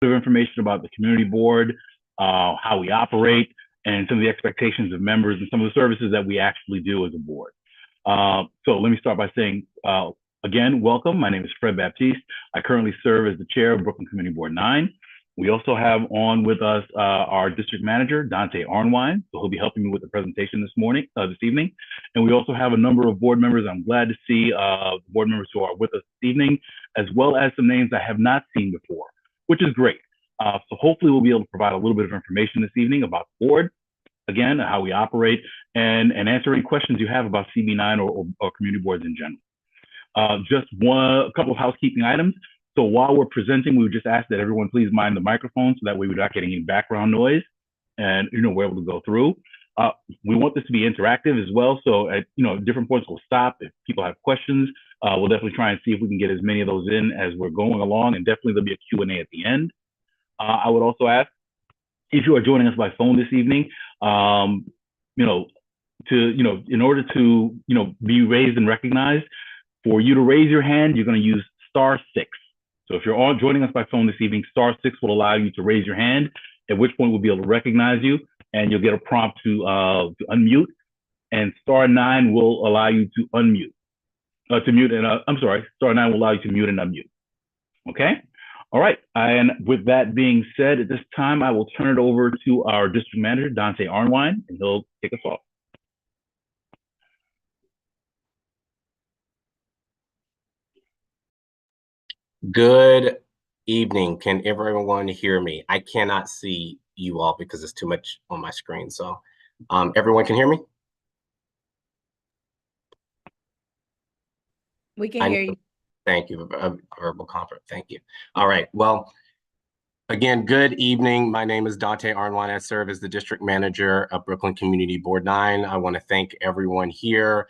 bit of information about the community board, how we operate, and some of the expectations of members and some of the services that we actually do as a board. So let me start by saying, again, welcome. My name is Fred Baptiste. I currently serve as the chair of Brooklyn Community Board 9. We also have on with us our district manager, Dante Arnwine. So he'll be helping me with the presentation this evening. And we also have a number of board members. I'm glad to see board members who are with us this evening, as well as some names I have not seen before, which is great. So hopefully we'll be able to provide a little bit of information this evening about the board, again, how we operate, and answer any questions you have about CB9 or community boards in general. Just a couple of housekeeping items. So while we're presenting, we would just ask that everyone please mind the microphone so that way we're not getting any background noise and we're able to go through. We want this to be interactive as well. So at different points we'll stop. If people have questions, we'll definitely try and see if we can get as many of those in as we're going along, and definitely there'll be a Q&A at the end. I would also ask, if you are joining us by phone this evening, in order to be raised and recognized, for you to raise your hand, you're going to use *6. So if you're all joining us by phone this evening, *6 will allow you to raise your hand, at which point we'll be able to recognize you, and you'll get a prompt to unmute. And *9 will allow you to unmute, to mute, and *9 will allow you to mute and unmute. Okay. All right. And with that being said, at this time, I will turn it over to our district manager, Dante Arnwine, and he'll kick us off. Good evening. Can everyone hear me? I cannot see you all because it's too much on my screen. So everyone can hear me? We can hear you. Thank you. Verbal conference. Thank you. All right. Well, again, good evening. My name is Dante Arnwine. I serve as the district manager of Brooklyn Community Board 9. I want to thank everyone here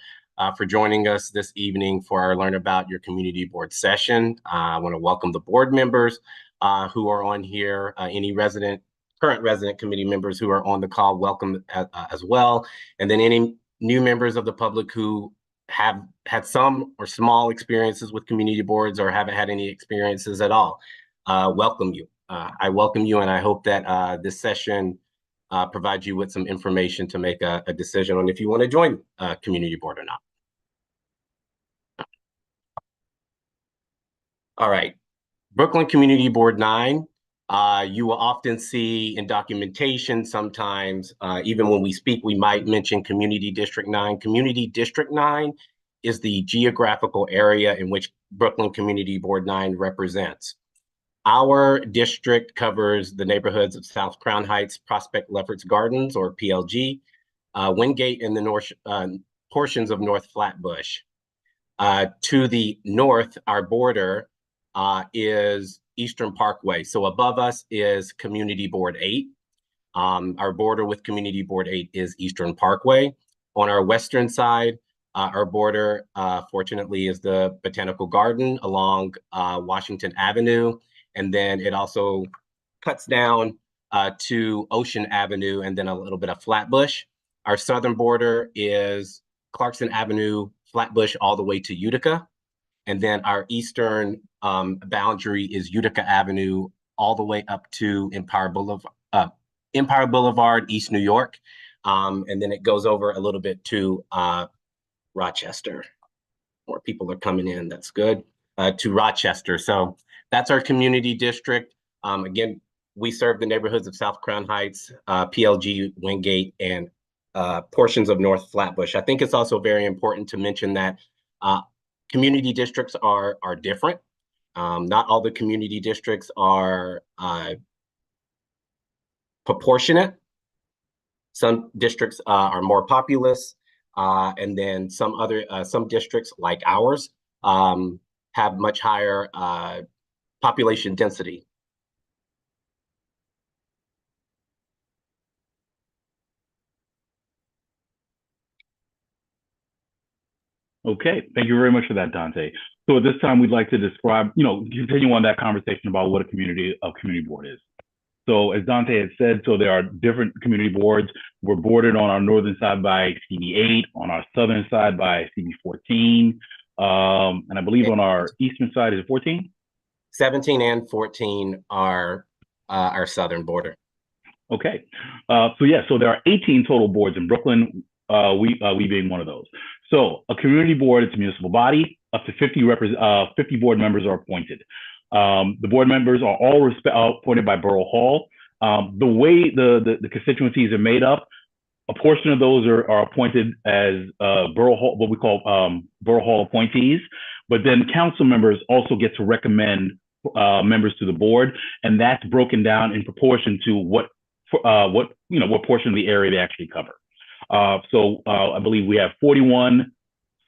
for joining us this evening for our Learn About Your Community Board session. I want to welcome the board members who are on here, any current resident committee members who are on the call, welcome as well. And then any new members of the public who have had some or small experiences with community boards or haven't had any experiences at all, welcome you. I welcome you, and I hope that this session provides you with some information to make a decision on if you want to join a community board or not. All right, Brooklyn Community Board 9, you will often see in documentation sometimes, even when we speak, we might mention Community District 9. Community District 9 is the geographical area in which Brooklyn Community Board 9 represents. Our district covers the neighborhoods of South Crown Heights, Prospect Lefferts Gardens, or PLG, Wingate, and the north portions of North Flatbush. To the north, our border is Eastern Parkway. So above us is Community Board 8. Our border with Community Board 8 is Eastern Parkway. On our western side, our border, fortunately, is the Botanical Garden along Washington Avenue. And then it also cuts down to Ocean Avenue and then a little bit of Flatbush. Our southern border is Clarkson Avenue, Flatbush, all the way to Utica. And then our eastern boundary is Utica Avenue, all the way up to Empire Boulevard, East New York. And then it goes over a little bit to Rochester. More people are coming in, that's good, to Rochester. So that's our community district. Again, we serve the neighborhoods of South Crown Heights, PLG, Wingate, and portions of North Flatbush. I think it's also very important to mention that community districts are different. Not all the community districts are proportionate. Some districts are more populous, and then some districts like ours have much higher population density. Okay, thank you very much for that, Dante. So at this time, we'd like to describe, continue on that conversation about what a community board is. So as Dante had said, so there are different community boards. We're bordered on our northern side by CB8, on our southern side by CB14, and I believe on our eastern side, is it 14? 17 and 14 are our southern border. Okay. So there are 18 total boards in Brooklyn, we being one of those. So a community board, it's a municipal body, up to 50 board members are appointed. The board members are all appointed by Borough Hall. The way the constituencies are made up, a portion of those are appointed as Borough Hall, what we call Borough Hall appointees, but then council members also get to recommend members to the board, and that's broken down in proportion to what portion of the area they actually cover. I believe we have 41,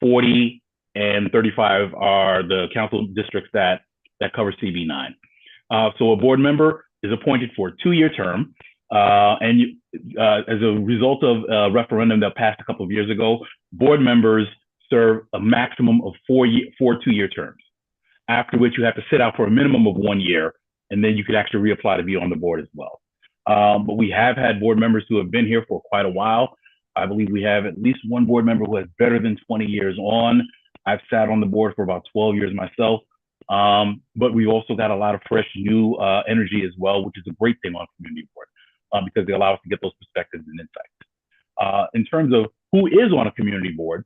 40, and 35 are the council districts that cover CB9. So a board member is appointed for a 2-year term. As a result of a referendum that passed a couple of years ago, board members serve a maximum of 4 2-year terms, after which you have to sit out for a minimum of 1 year, and then you could actually reapply to be on the board as well. But we have had board members who have been here for quite a while. I believe we have at least one board member who has better than 20 years on. I've sat on the board for about 12 years myself. But we've also got a lot of fresh new energy as well, which is a great thing on community board, because they allow us to get those perspectives and insights. In terms of who is on a community board,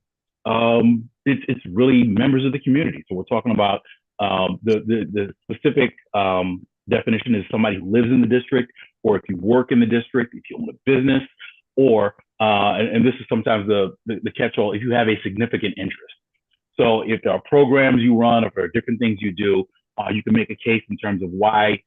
it's really members of the community. So we're talking about the specific definition is somebody who lives in the district, or if you work in the district, if you own a business, or and this is sometimes the catch-all, if you have a significant interest. So if there are programs you run, or if there are different things you do, you can make a case in terms of why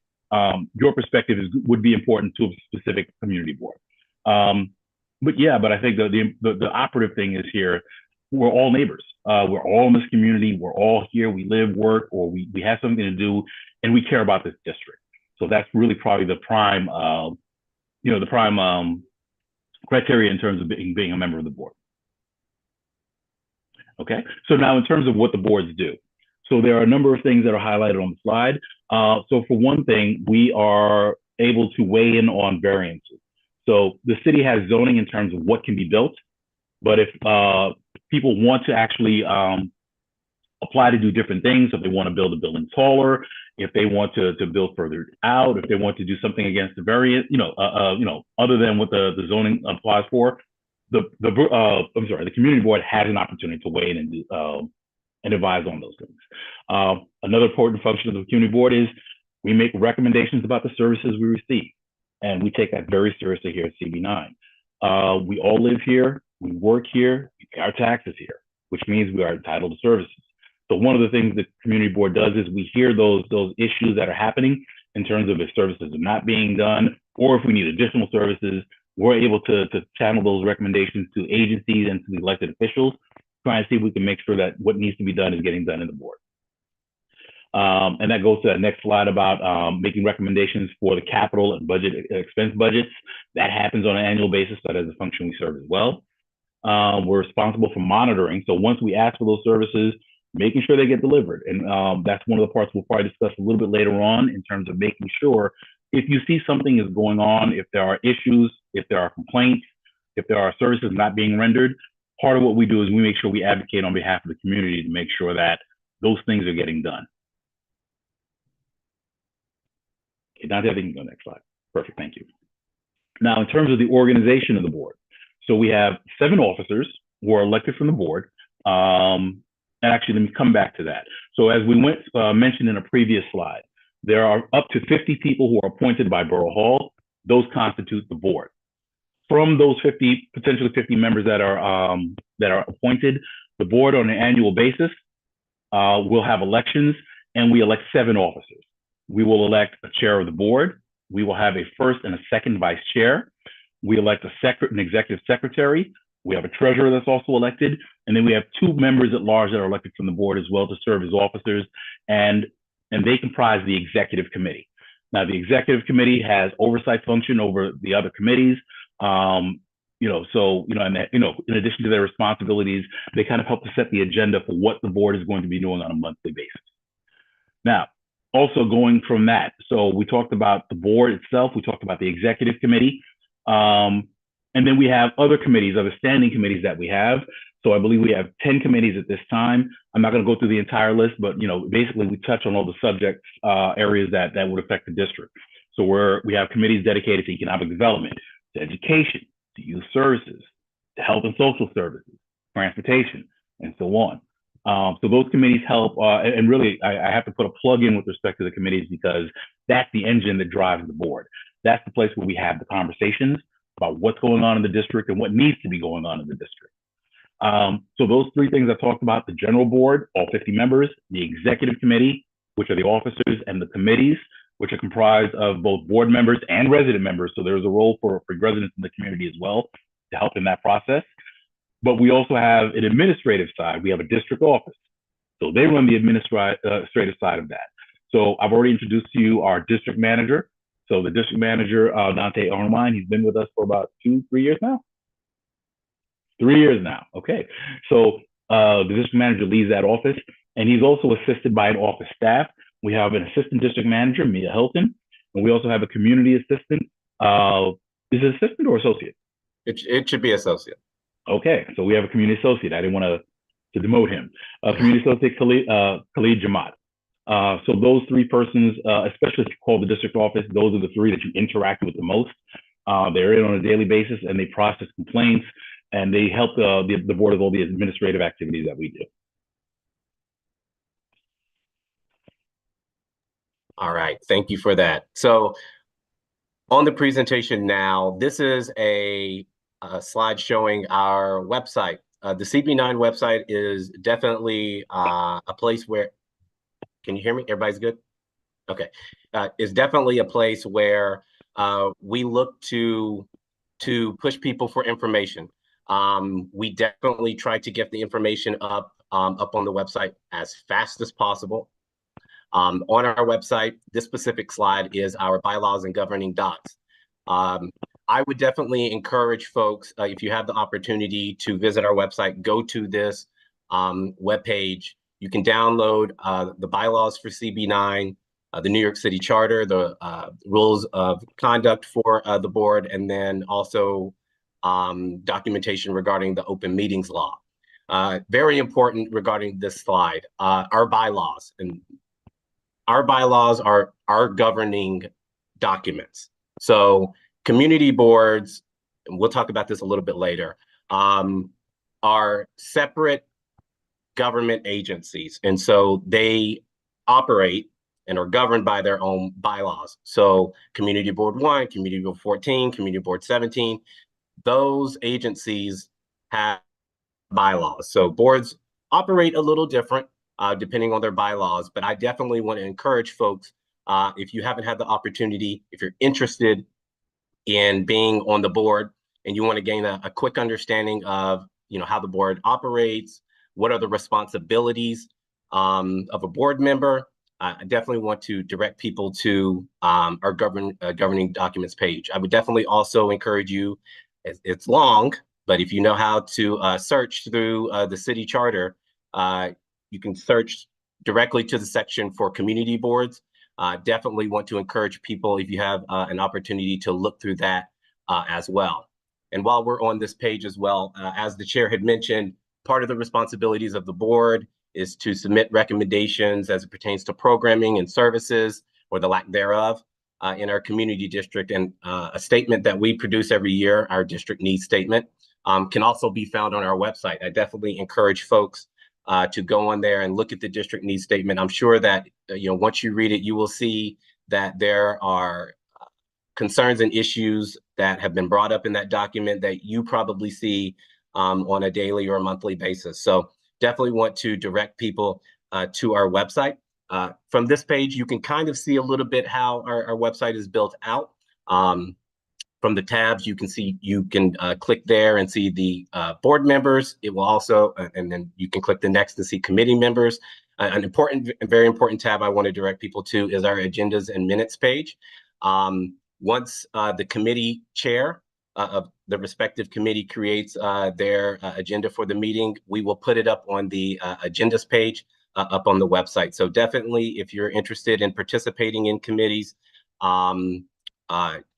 your perspective would be important to a specific community board. But I think the operative thing is here, we're all neighbors. We're all in this community. We're all here. We live, work, or we have something to do, and we care about this district. So that's really probably the prime, criteria in terms of being a member of the board. Okay, so now in terms of what the boards do. So there are a number of things that are highlighted on the slide. So for one thing, we are able to weigh in on variances. So the city has zoning in terms of what can be built, but if people want to actually apply to do different things, if they want to build a building taller, if they want to build further out, if they want to do something against the variant, other than what the zoning applies for, the community board has an opportunity to weigh in and advise on those things. Another important function of the community board is we make recommendations about the services we receive, and we take that very seriously here at CB9. We all live here, we work here, we pay our taxes here, which means we are entitled to services. So one of the things the community board does is we hear those issues that are happening in terms of if services are not being done, or if we need additional services, we're able to channel those recommendations to agencies and to the elected officials, trying to see if we can make sure that what needs to be done is getting done in the board. And that goes to that next slide about making recommendations for the capital and expense budgets. That happens on an annual basis. That is a function we serve as well. We're responsible for monitoring. So once we ask for those services, making sure they get delivered. And that's one of the parts we'll probably discuss a little bit later on in terms of making sure if you see something is going on, if there are issues, if there are complaints, if there are services not being rendered, part of what we do is we make sure we advocate on behalf of the community to make sure that those things are getting done. Okay, Dante, I think you can go next slide. Perfect, thank you. Now, in terms of the organization of the board, so we have 7 officers who are elected from the board. And actually, let me come back to that. So as we mentioned in a previous slide, there are up to 50 people who are appointed by Borough Hall. Those constitute the board. From those potentially 50 members that are appointed, the board on an annual basis will have elections, and we elect 7 officers. We will elect a chair of the board. We will have a first and a second vice chair. We elect an executive secretary. We have a treasurer that's also elected. And then we have 2 members at large that are elected from the board as well to serve as officers. And they comprise the executive committee. Now, the executive committee has oversight function over the other committees. In addition to their responsibilities, they kind of help to set the agenda for what the board is going to be doing on a monthly basis. Now, also going from that, so we talked about the board itself, we talked about the executive committee, and then we have other committees, other standing committees that we have. So I believe we have 10 committees at this time. I'm not going to go through the entire list, but basically we touch on all the subject areas that would affect the district. So we have committees dedicated to economic development, to education, to youth services, to health and social services, transportation, and so on. So those committees help, and really, I have to put a plug in with respect to the committees because that's the engine that drives the board. That's the place where we have the conversations about what's going on in the district and what needs to be going on in the district. So those three things I talked about, the general board, all 50 members, the executive committee, which are the officers, and the committees, which are comprised of both board members and resident members. So there's a role for residents in the community as well to help in that process. But we also have an administrative side. We have a district office. So they run the administrative side of that. So I've already introduced to you our district manager. So the district manager, Dante Armine, he's been with us for about 2-3 years now. 3 years now. Okay. So the district manager leads that office, and he's also assisted by an office staff. We have an assistant district manager, Mia Hilton, and we also have a community assistant. Is it assistant or associate? It should be associate. Okay, so we have a community associate. I didn't want to demote him. Community associate Khalid Jamat. So those three persons, especially if you call the district office, those are the three that you interact with the most. They're in on a daily basis, and they process complaints, and they help the board with all the administrative activities that we do. All right, thank you for that. So on the presentation now, this is a slide showing our website. The CB9 website is definitely a place where, can you hear me? Everybody's good? Okay. It's definitely a place where we look to push people for information. We definitely try to get the information up on the website as fast as possible. On our website, this specific slide is our bylaws and governing docs. I would definitely encourage folks, if you have the opportunity to visit our website, go to this webpage. You can download the bylaws for CB9, the New York City Charter, the rules of conduct for the board, and then also documentation regarding the open meetings law. Very important regarding this slide, our bylaws. And our bylaws are our governing documents. So community boards, and we'll talk about this a little bit later, are separate government agencies. And so they operate and are governed by their own bylaws. So Community Board 1, Community Board 14, Community Board 17, those agencies have bylaws. So boards operate a little different depending on their bylaws, but I definitely want to encourage folks, if you haven't had the opportunity, if you're interested in being on the board and you want to gain a quick understanding of how the board operates, what are the responsibilities of a board member, I definitely want to direct people to our governing documents page. I would definitely also encourage you, it's long, but if you know how to search through the city charter, you can search directly to the section for community boards. Definitely want to encourage people, if you have an opportunity, to look through that as well. And while we're on this page as well, as the chair had mentioned, part of the responsibilities of the board is to submit recommendations as it pertains to programming and services, or the lack thereof, in our community district. And a statement that we produce every year, our district needs statement, can also be found on our website. I definitely encourage folks to go on there and look at the district needs statement. I'm sure that once you read it, you will see that there are concerns and issues that have been brought up in that document that you probably see on a daily or a monthly basis. So definitely want to direct people to our website. From this page, you can kind of see a little bit how our website is built out. From the tabs, you can click there and see the board members. It will also, and then you can click the next to see committee members. An important, very important tab I want to direct people to is our agendas and minutes page. Once the committee chair of the respective committee creates their agenda for the meeting, we will put it up on the agendas page up on the website. So definitely, if you're interested in participating in committees,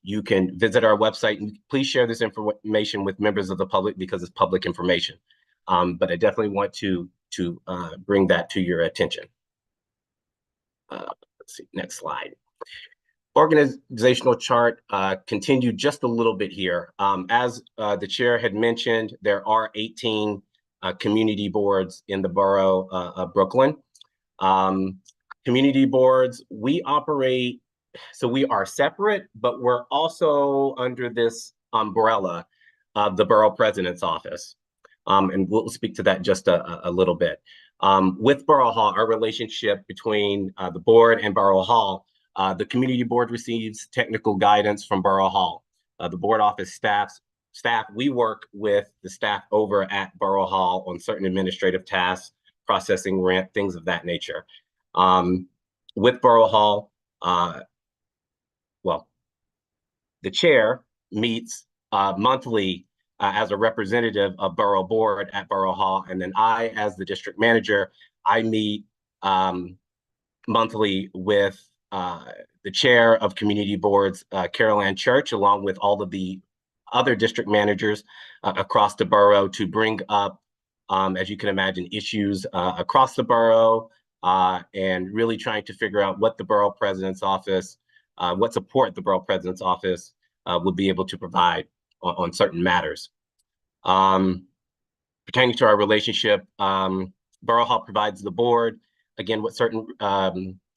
you can visit our website, and please share this information with members of the public because it's public information. But I definitely want to bring that to your attention. Let's see, next slide. organizational chart continued just a little bit here. As the chair had mentioned, there are 18 community boards in the borough of Brooklyn. Community boards, we operate, so we are separate, but we're also under this umbrella of the borough president's office. And we'll speak to that just a little bit. With Borough Hall, our relationship between the board and Borough Hall, the community board receives technical guidance from Borough Hall. The board office staff, we work with the staff over at Borough Hall on certain administrative tasks, processing rent, things of that nature. With Borough Hall, well, the chair meets monthly as a representative of Borough Board at Borough Hall, and then I, as the district manager, I meet monthly with the chair of community boards, Carol Ann Church, along with all of the other district managers across the borough to bring up, as you can imagine, issues across the borough and really trying to figure out what the borough president's office, what support the borough president's office would be able to provide on certain matters. Pertaining to our relationship, Borough Hall provides the board, again, with certain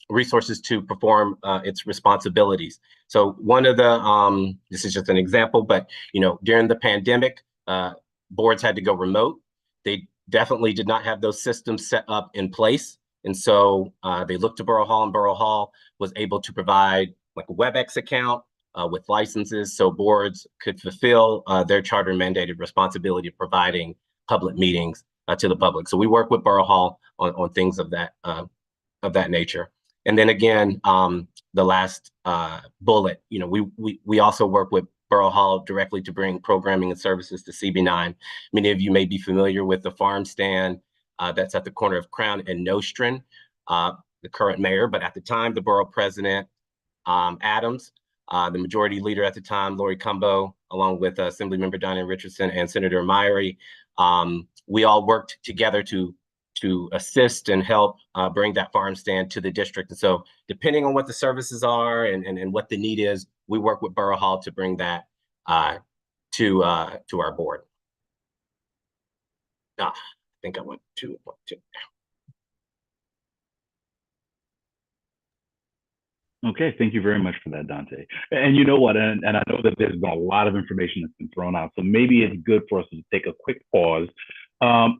resources to perform its responsibilities. So one of the, this is just an example, but during the pandemic, boards had to go remote. They definitely did not have those systems set up in place. And so they looked to Borough Hall, and Borough Hall was able to provide like a WebEx account with licenses so boards could fulfill their charter mandated responsibility of providing public meetings to the public. So we work with Borough Hall on things of that nature. And then again, the last bullet, we also work with Borough Hall directly to bring programming and services to CB9. Many of you may be familiar with the farm stand that's at the corner of Crown and Nostrand, the current mayor, but at the time, the borough president, Adams, the majority leader at the time, Lori Cumbo, along with Assemblymember Donna Richardson and Senator Myrie, we all worked together to assist and help bring that farm stand to the district. And so depending on what the services are and what the need is, we work with Borough Hall to bring that to our board. I think I went to. Okay, thank you very much for that, Dante. And you know what, and I know that there's been a lot of information that's been thrown out, so maybe it's good for us to take a quick pause.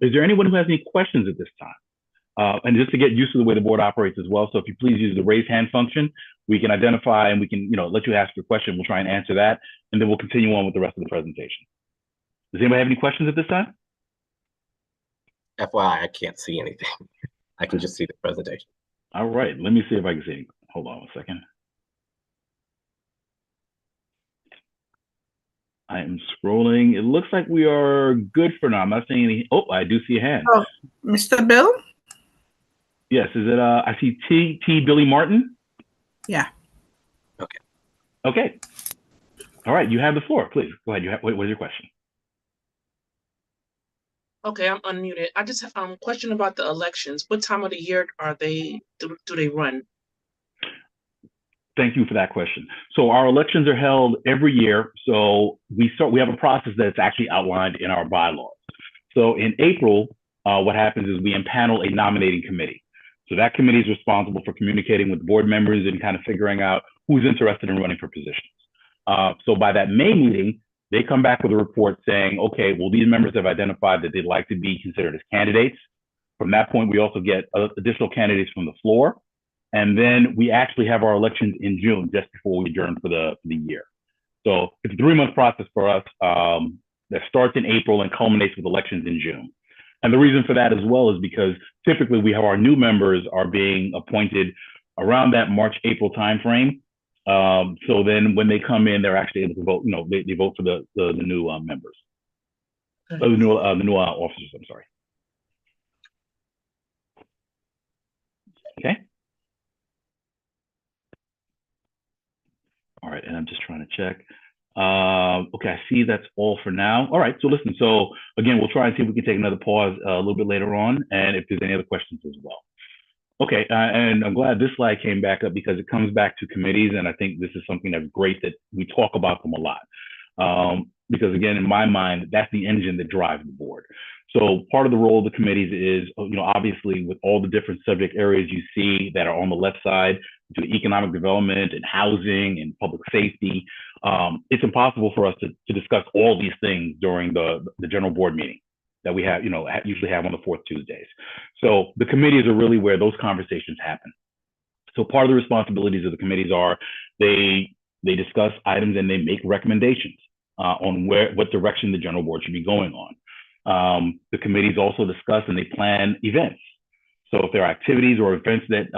Is there anyone who has any questions at this time? And just to get used to the way the board operates as well, so if you please use the raise hand function, we can identify and we can let you ask your question. We'll try and answer that, and then we'll continue on with the rest of the presentation. Does anybody have any questions at this time? FYI, I can't see anything. I can just see the presentation. All right, let me see if I can see anything. Hold on a second. I am scrolling. It looks like we are good for now. I'm not seeing any. Oh, I do see a hand. Oh, Mr. Bill? Yes, is it, I see T. Billy Martin. Yeah. Okay. Okay. All right, you have the floor, please. Go ahead. What is your question? Okay, I'm unmuted. I just have a question about the elections. What time of the year are they, do they run? Thank you for that question. So our elections are held every year. So we have a process that's actually outlined in our bylaws. So in April, what happens is we impanel a nominating committee. So that committee is responsible for communicating with board members and kind of figuring out who's interested in running for positions. So by that May meeting, they come back with a report saying, okay, well, these members have identified that they'd like to be considered as candidates. From that point, we also get additional candidates from the floor. And then we actually have our elections in June, just before we adjourn for the year. So it's a 3-month process for us that starts in April and culminates with elections in June. And the reason for that as well is because typically we have our new members are being appointed around that March, April timeframe. So then when they come in, they're actually able to vote, they vote for the new members, the new officers, I'm sorry. Okay. All right, and I'm just trying to check. Okay, I see that's all for now. All right, so listen, so again, we'll try and see if we can take another pause a little bit later on, and if there's any other questions as well. Okay, and I'm glad this slide came back up because it comes back to committees, and I think this is something that's great that we talk about them a lot. Because again, in my mind, that's the engine that drives the board. So part of the role of the committees is, obviously with all the different subject areas you see that are on the left side, to economic development and housing and public safety, it's impossible for us to discuss all these things during the general board meeting that we have, usually have on the fourth Tuesdays. So the committees are really where those conversations happen. So part of the responsibilities of the committees are they discuss items and they make recommendations on what direction the general board should be going on. The committees also discuss and they plan events. So if there are activities or events that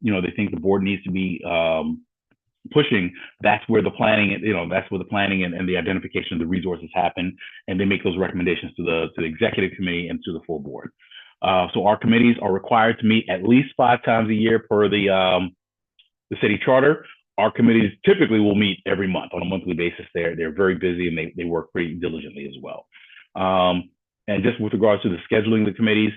they think the board needs to be pushing, that's where the planning, and the identification of the resources happen, and they make those recommendations to the executive committee and to the full board. So our committees are required to meet at least 5 times a year per the city charter. Our committees typically will meet every month on a monthly basis. They're very busy and they work pretty diligently as well. And just with regards to the scheduling of the committees,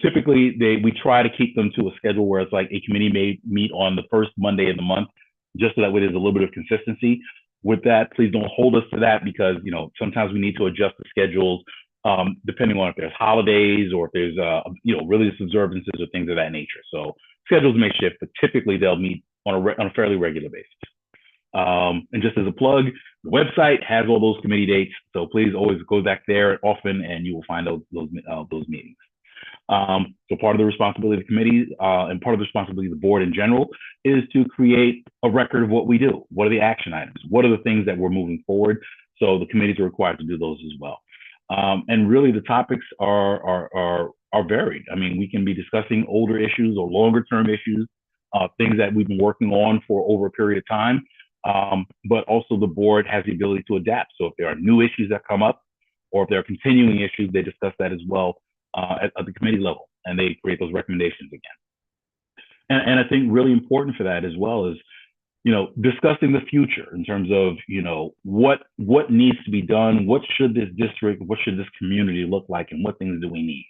typically we try to keep them to a schedule where it's like a committee may meet on the first Monday of the month, just so that way there's a little bit of consistency. With that, please don't hold us to that because sometimes we need to adjust the schedules depending on if there's holidays or if there's religious observances or things of that nature. So schedules may shift, but typically they'll meet on a fairly regular basis. And just as a plug, the website has all those committee dates, so please always go back there often, and you will find those meetings. So part of the responsibility of the committee and part of the responsibility of the board in general is to create a record of what we do. What are the action items? What are the things that we're moving forward? So the committees are required to do those as well. And really, the topics are varied. I mean, we can be discussing older issues or longer term issues, things that we've been working on for over a period of time. But also the board has the ability to adapt. So if there are new issues that come up or if there are continuing issues, they discuss that as well at the committee level, and they create those recommendations again. And I think really important for that as well is, discussing the future in terms of, what needs to be done, what should this district, what should this community look like, and what things do we need?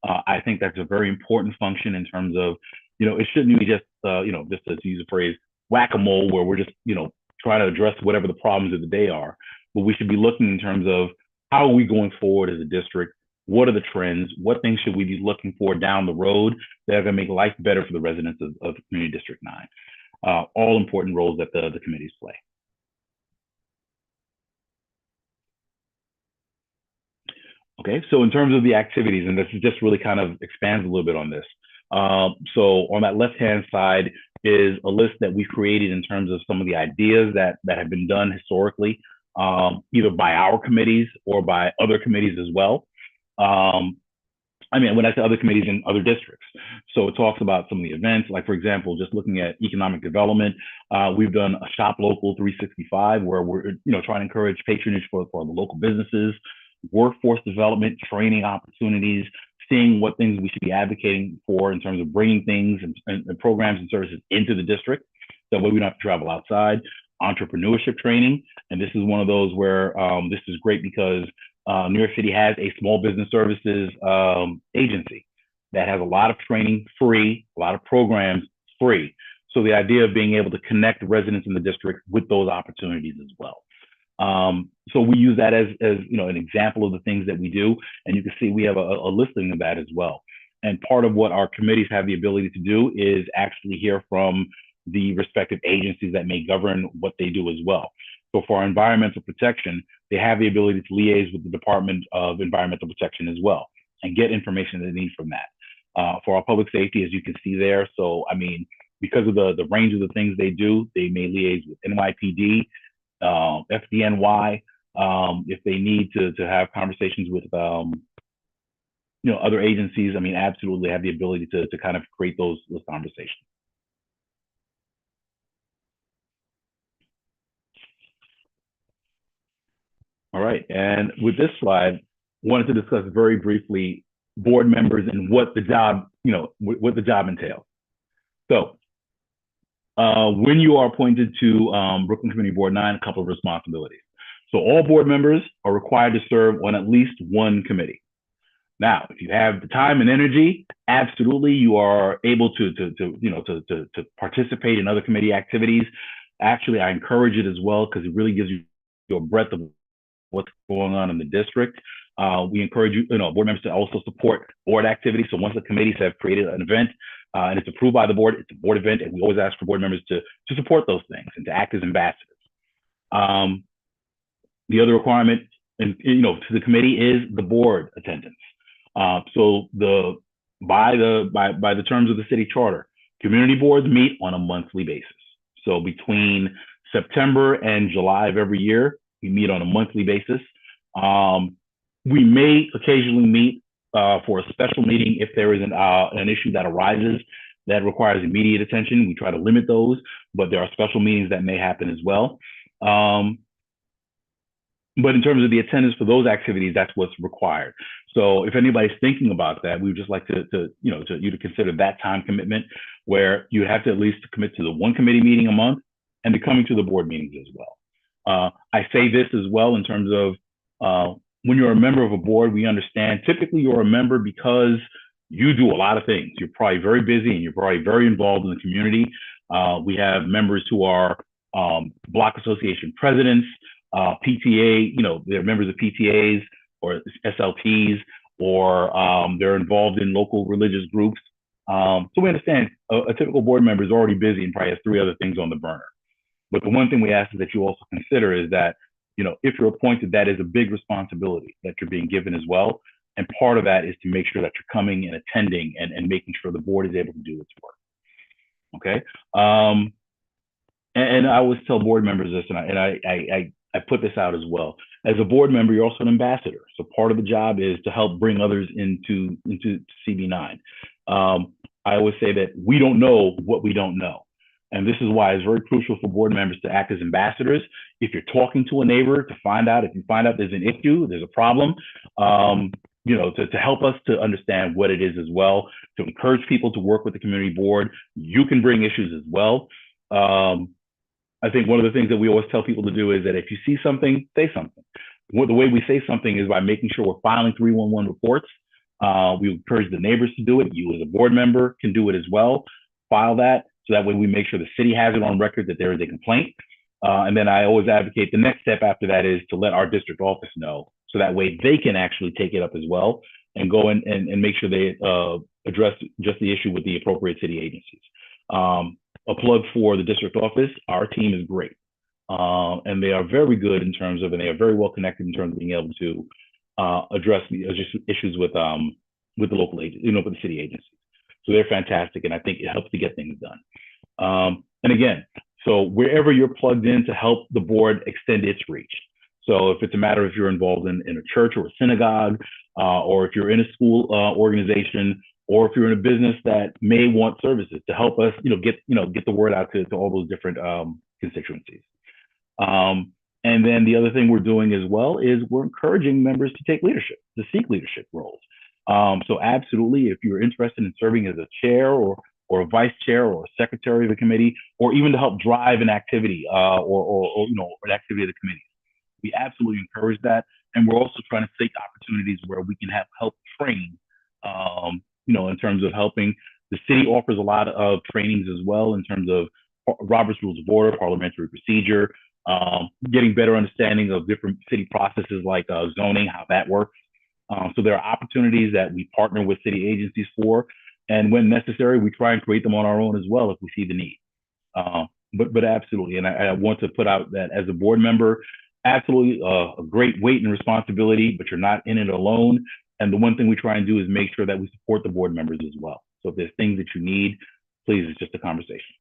I think that's a very important function in terms of, it shouldn't be just, just to use the phrase, whack-a-mole, where we're just, trying to address whatever the problems of the day are. But we should be looking in terms of how are we going forward as a district? What are the trends? What things should we be looking for down the road that are going to make life better for the residents of Community District 9? All important roles that the committees play. Okay, so in terms of the activities, and this just really kind of expands a little bit on this. So on that left-hand side is a list that we've created in terms of some of the ideas that have been done historically, either by our committees or by other committees as well. I mean, when I say other committees in other districts. So it talks about some of the events, like for example, just looking at economic development, we've done a Shop Local 365 where we're, trying to encourage patronage for the local businesses, workforce development, training opportunities, seeing what things we should be advocating for in terms of bringing things and programs and services into the district. That way we don't have to travel outside. Entrepreneurship training. And this is one of those where this is great because New York City has a small business services agency that has a lot of training free, a lot of programs free. So the idea of being able to connect residents in the district with those opportunities as well. So we use that as an example of the things that we do. And you can see we have a listing of that as well. And part of what our committees have the ability to do is actually hear from the respective agencies that may govern what they do as well. So for our environmental protection, they have the ability to liaise with the Department of Environmental Protection as well and get information they need from that. For our public safety, as you can see there, so I mean, because of the range of the things they do, they may liaise with NYPD, FDNY, if they need to have conversations with other agencies. I mean, absolutely have the ability to kind of create those conversations. All right, and with this slide, wanted to discuss very briefly board members and what the job, what the job entails. So when you are appointed to Brooklyn Community Board 9, a couple of responsibilities. So all board members are required to serve on at least one committee. Now, if you have the time and energy, absolutely, you are able to participate in other committee activities. Actually, I encourage it as well because it really gives you a breadth of what's going on in the district. We encourage board members to also support board activities. So once the committees have created an event and it's approved by the board, it's a board event, and we always ask for board members to support those things and to act as ambassadors. The other requirement, to the committee is the board attendance. So by the terms of the city charter, community boards meet on a monthly basis. So between September and July of every year, we meet on a monthly basis. We may occasionally meet for a special meeting if there is an issue that arises that requires immediate attention. We try to limit those, but there are special meetings that may happen as well. But in terms of the attendance for those activities, that's what's required. So if anybody's thinking about that, we would just like to consider that time commitment where you have to at least commit to the one committee meeting a month and to coming to the board meetings as well. I say this as well in terms of when you're a member of a board, we understand typically you're a member because you do a lot of things. You're probably very busy and you're probably very involved in the community. We have members who are block association presidents, PTA, they're members of PTAs or SLTs, or they're involved in local religious groups. So we understand a typical board member is already busy and probably has 3 other things on the burner. But the one thing we ask is that you also consider is that, if you're appointed, that is a big responsibility that you're being given as well. And part of that is to make sure that you're coming and attending and making sure the board is able to do its work. Okay. And I always tell board members this, and I put this out as well. As a board member, you're also an ambassador. So part of the job is to help bring others into CB9. I always say that we don't know what we don't know. And this is why it's very crucial for board members to act as ambassadors. If you're talking to a neighbor if you find out there's an issue, there's a problem, to help us to understand what it is as well, to encourage people to work with the community board. You can bring issues as well. I think one of the things that we always tell people to do is that if you see something, say something. The way we say something is by making sure we're filing 311 reports. We encourage the neighbors to do it. You as a board member can do it as well. File that. So that way we make sure the city has it on record that there is a complaint. And then I always advocate the next step after that is to let our district office know. So that way they can actually take it up as well and go in and make sure they address just the issue with the appropriate city agencies. A plug for the district office, our team is great. And they are very good and they are very well connected in terms of being able to address the issues with the local agents, with the city agencies. So they're fantastic, and I think it helps to get things done. And again, so wherever you're plugged in to help the board extend its reach. So if it's a matter if you're involved in a church or a synagogue, or if you're in a school organization, or if you're in a business that may want services to help us, get the word out to all those different constituencies. And then the other thing we're doing as well is we're encouraging members to take leadership, to seek leadership roles. So absolutely, if you're interested in serving as a chair or a vice chair or a secretary of the committee, or even to help drive an activity or an activity of the committee, we absolutely encourage that. And we're also trying to seek opportunities where we can help train, in terms of helping. The city offers a lot of trainings as well in terms of Robert's Rules of Order, parliamentary procedure, getting better understanding of different city processes like zoning, how that works. So there are opportunities that we partner with city agencies for, and when necessary, we try and create them on our own as well if we see the need. But absolutely, and I want to put out that as a board member, absolutely a great weight and responsibility, but you're not in it alone. And the one thing we try and do is make sure that we support the board members as well. So if there's things that you need, please, it's just a conversation.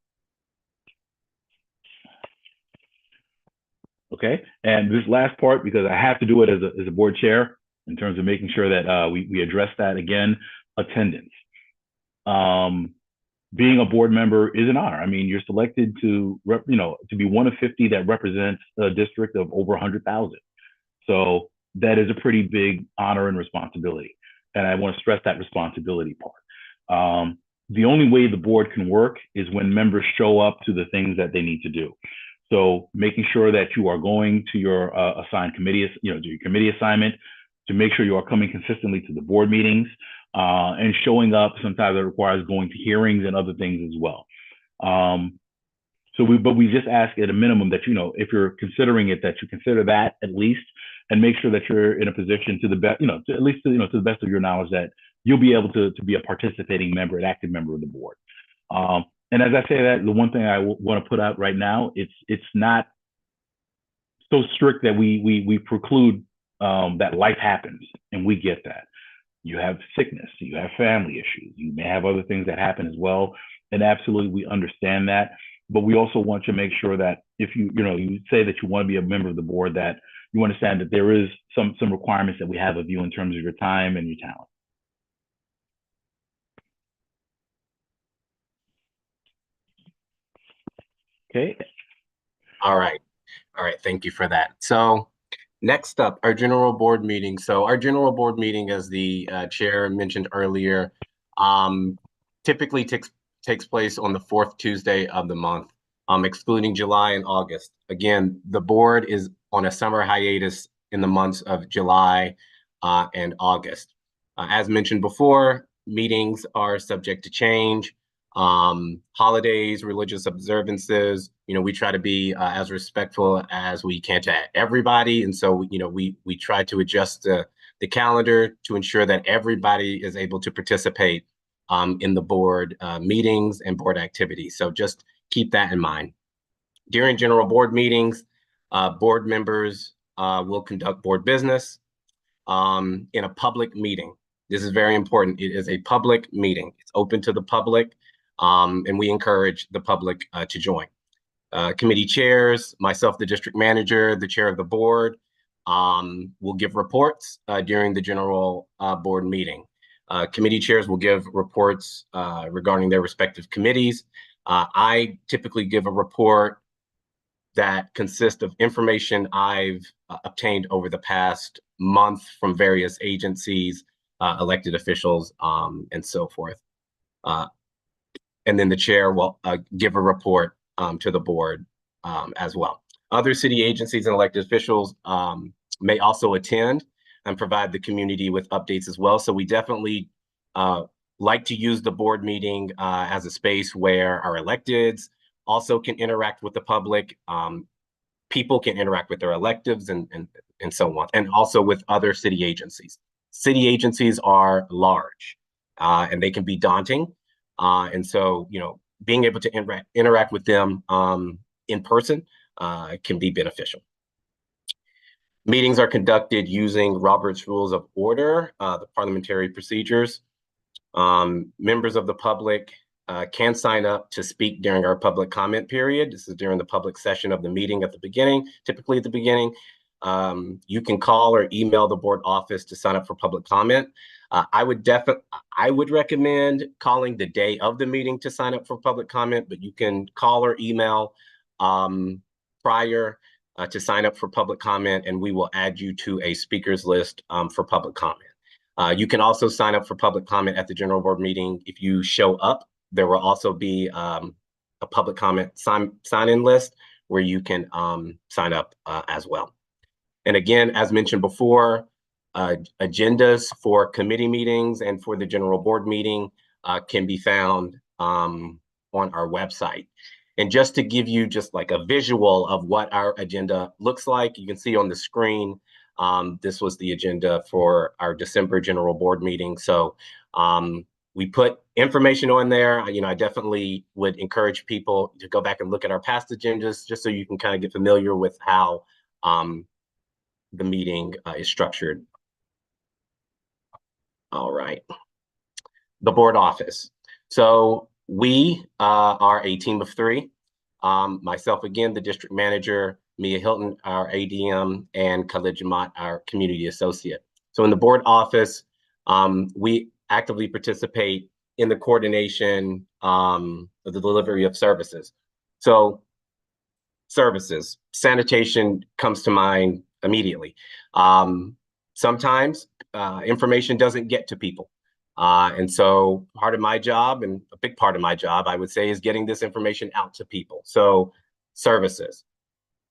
Okay, and this last part, because I have to do it as a board chair, in terms of making sure that we address that again, attendance. Being a board member is an honor. I mean, you're selected to be one of 50 that represents a district of over 100,000. So that is a pretty big honor and responsibility. And I want to stress that responsibility part. The only way the board can work is when members show up to the things that they need to do. So making sure that you are going to your assigned committee, your committee assignment, to make sure you are coming consistently to the board meetings and showing up. Sometimes it requires going to hearings and other things as well. But we just ask at a minimum that, if you're considering it, that you consider that at least, and make sure that you're in a position to the best, at least to the best of your knowledge, that you'll be able to be a participating member, an active member of the board. And as I say that, the one thing I want to put out right now, it's not so strict that we preclude that life happens, and we get that. You have sickness, you have family issues, you may have other things that happen as well, and absolutely we understand that. But we also want to make sure that if you say that you want to be a member of the board, that you understand that there is some requirements that we have of you in terms of your time and your talent. Okay. All right. Thank you for that. So next up, our general board meeting. So our general board meeting, as the chair mentioned earlier, typically takes place on the fourth Tuesday of the month, excluding July and August. Again, the board is on a summer hiatus in the months of July and August. As mentioned before, meetings are subject to change. Holidays, religious observances, we try to be as respectful as we can to everybody. And so, we try to adjust the calendar to ensure that everybody is able to participate in the board meetings and board activities. So just keep that in mind. During general board meetings, board members will conduct board business in a public meeting. This is very important. It is a public meeting. It's open to the public, and we encourage the public to join. Committee chairs, myself, the district manager, the chair of the board, will give reports during the general board meeting. Committee chairs will give reports regarding their respective committees. I typically give a report that consists of information I've obtained over the past month from various agencies, elected officials, and so forth. And then the chair will give a report to the board as well. Other city agencies and elected officials may also attend and provide the community with updates as well. So we definitely like to use the board meeting as a space where our electeds also can interact with the public. People can interact with their electives and so on, and also with other city agencies. City agencies are large and they can be daunting. And so, being able to interact with them in person can be beneficial. Meetings are conducted using Robert's Rules of Order, the parliamentary procedures. Members of the public can sign up to speak during our public comment period. This is during the public session of the meeting at the beginning, typically at the beginning. You can call or email the board office to sign up for public comment. I would recommend calling the day of the meeting to sign up for public comment, but you can call or email prior to sign up for public comment, and we will add you to a speakers list for public comment. You can also sign up for public comment at the general board meeting. If you show up, there will also be a public comment sign-in list where you can sign up as well. And again, as mentioned before, agendas for committee meetings and for the general board meeting can be found on our website. And just to give you just like a visual of what our agenda looks like, you can see on the screen, this was the agenda for our December general board meeting. So we put information on there. I definitely would encourage people to go back and look at our past agendas just so you can kind of get familiar with how the meeting is structured. All right. The board office. So we are a team of three. Myself, again, the district manager, Mia Hilton, our ADM, and Khalid Jamaat, our community associate. So in the board office, we actively participate in the coordination of the delivery of services. So services, sanitation comes to mind immediately. Sometimes information doesn't get to people. And so part of my job, and a big part of my job, I would say, is getting this information out to people. So services,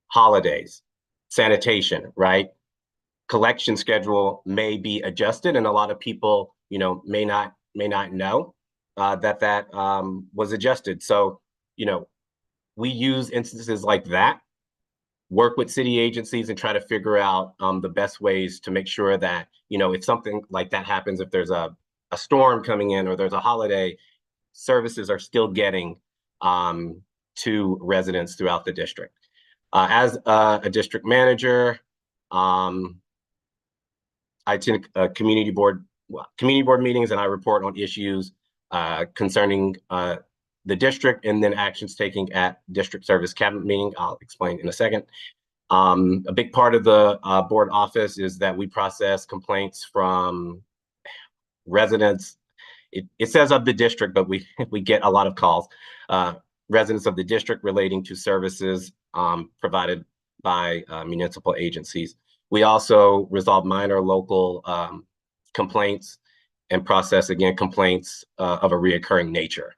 holidays, sanitation, right? collection schedule may be adjusted, and a lot of people, may not know that was adjusted. So, we use instances like that, work with city agencies, and try to figure out the best ways to make sure that, if something like that happens, if there's a storm coming in or there's a holiday, services are still getting to residents throughout the district. As a district manager, I attend community board meetings, and I report on issues concerning the district, and then actions taken at district service cabinet meeting. I'll explain in a second. A big part of the board office is that we process complaints from residents. It says of the district, but we get a lot of calls. Residents of the district relating to services provided by municipal agencies. We also resolve minor local complaints and process, again, complaints of a reoccurring nature.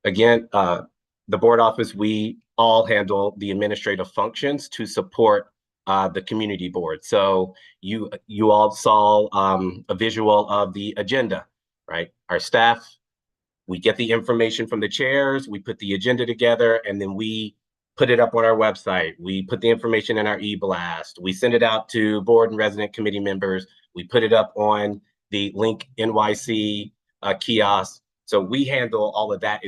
Again, the board office, we all handle the administrative functions to support the community board. So you all saw a visual of the agenda, right? Our staff, we get the information from the chairs, we put the agenda together, and then we put it up on our website. We put the information in our e-blast. We send it out to board and resident committee members. We put it up on the Link NYC kiosk. So we handle all of that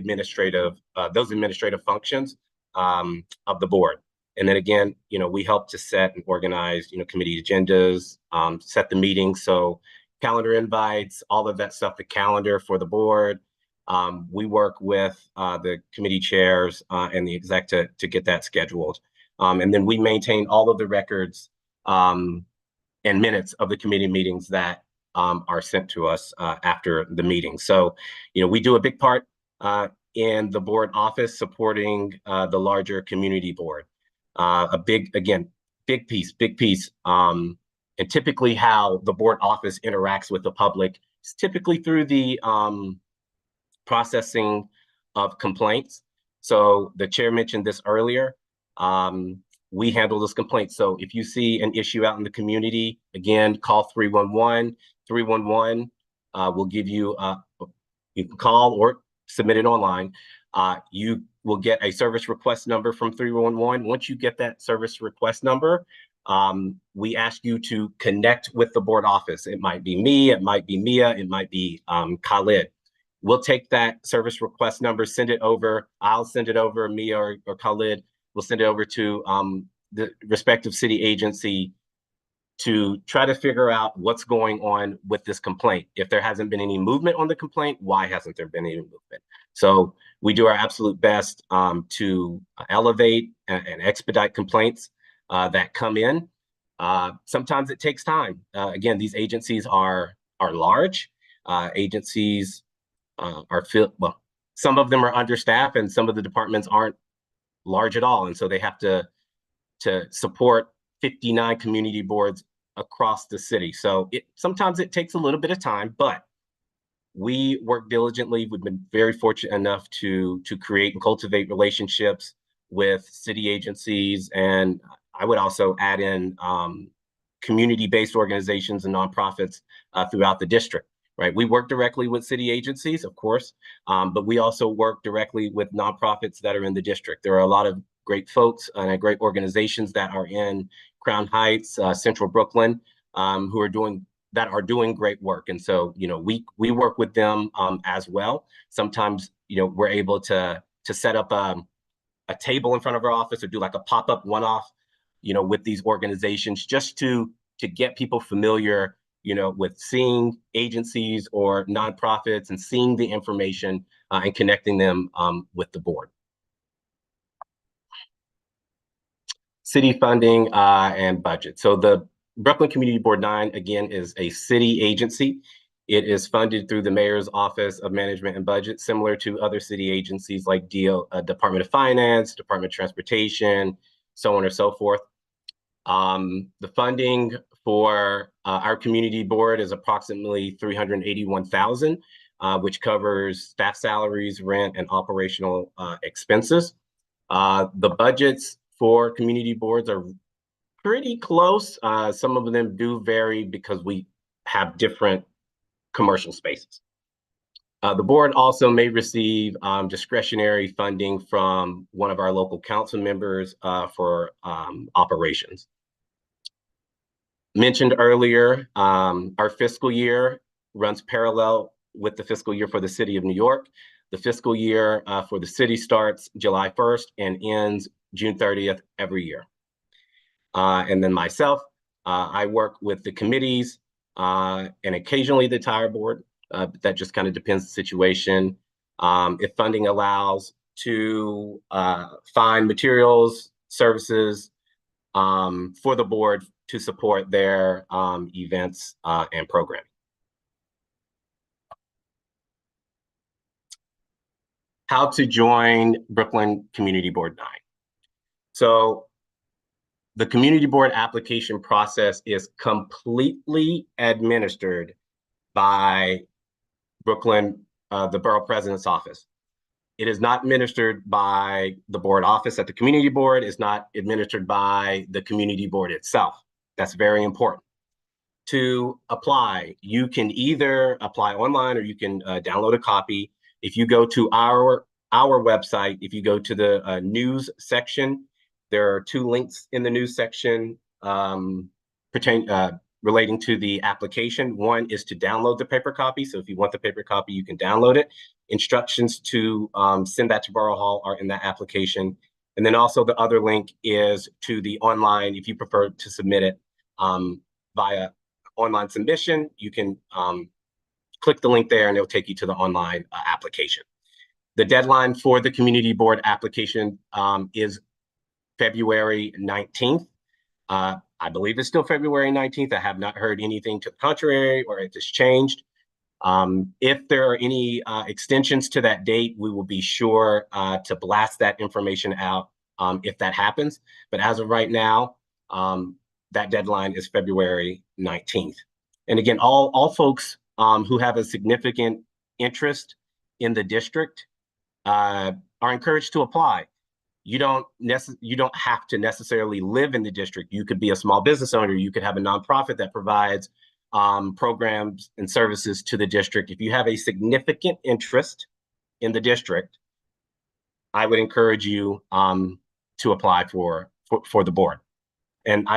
those administrative functions of the board. And then again, we help to set and organize, committee agendas, set the meetings. So calendar invites, all of that stuff, the calendar for the board. We work with the committee chairs and the exec to get that scheduled. And then we maintain all of the records and minutes of the committee meetings that are sent to us after the meeting. So, we do a big part in the board office supporting the larger community board. A big piece. And typically how the board office interacts with the public is typically through the processing of complaints. So the chair mentioned this earlier. We handle those complaints. So if you see an issue out in the community, again, call 311. 311 will give you, you can call or submit it online. You will get a service request number from 311. Once you get that service request number, we ask you to connect with the board office. It might be me, it might be Mia, it might be Khalid. We'll take that service request number, send it over. I'll send it over, Mia or Khalid will send it over to the respective city agency to try to figure out what's going on with this complaint. If there hasn't been any movement on the complaint, why hasn't there been any movement? So we do our absolute best to elevate and expedite complaints that come in. Sometimes it takes time. Again, these agencies are large. Agencies are some of them are understaffed, and some of the departments aren't large at all, and so they have to support 59 community boards across the city. So sometimes it takes a little bit of time, but we work diligently. We've been very fortunate enough to create and cultivate relationships with city agencies, and I would also add in community-based organizations and nonprofits throughout the district. Right, we work directly with city agencies, of course, but we also work directly with nonprofits that are in the district. There are a lot of great folks and great organizations that are in Crown Heights, Central Brooklyn, who are doing great work. And so, we work with them as well. Sometimes, we're able to set up a table in front of our office or do like a pop-up one-off, with these organizations just to get people familiar, with seeing agencies or nonprofits and seeing the information and connecting them with the board. City funding and budget. So the Brooklyn Community Board 9, again, is a city agency. It is funded through the Mayor's Office of Management and Budget, similar to other city agencies like Department of Finance, Department of Transportation, so on and so forth. The funding for our community board is approximately $381,000, which covers staff salaries, rent, and operational expenses. The budgets for community boards are pretty close. Some of them do vary because we have different commercial spaces. The board also may receive discretionary funding from one of our local council members for operations. Mentioned earlier, our fiscal year runs parallel with the fiscal year for the city of New York. The fiscal year for the city starts July 1st and ends June 30th every year. And then myself, I work with the committees and occasionally the entire board. That just kind of depends on the situation. If funding allows to find materials, services for the board to support their events and programming. How to join Brooklyn Community Board 9. So the community board application process is completely administered by Brooklyn, the borough president's office. It is not administered by the board office at the community board. It's not administered by the community board itself. That's very important. To apply, you can either apply online or you can download a copy. If you go to our website, if you go to the news section, there are 2 links in the news section relating to the application. One is to download the paper copy. So if you want the paper copy, you can download it. Instructions to send that to Borough Hall are in that application. And then also the other link is to the online, if you prefer to submit it via online submission, you can click the link there and it'll take you to the online application. The deadline for the community board application is February 19th. I believe it's still February 19th. I have not heard anything to the contrary or it has changed. If there are any extensions to that date, we will be sure to blast that information out if that happens. But as of right now, that deadline is February 19th. And again, all folks who have a significant interest in the district are encouraged to apply. You don't have to necessarily live in the district. You could be a small business owner. You could have a nonprofit that provides programs and services to the district. If you have a significant interest in the district, I would encourage you to apply for the board. And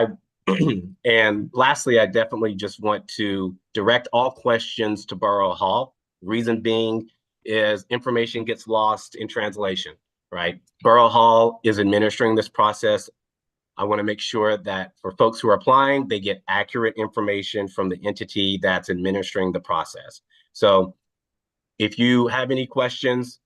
and lastly, I definitely just want to direct all questions to Borough Hall. Reason being is information gets lost in translation. Right? Borough Hall is administering this process. I want to make sure that for folks who are applying, they get accurate information from the entity that's administering the process. So if you have any questions,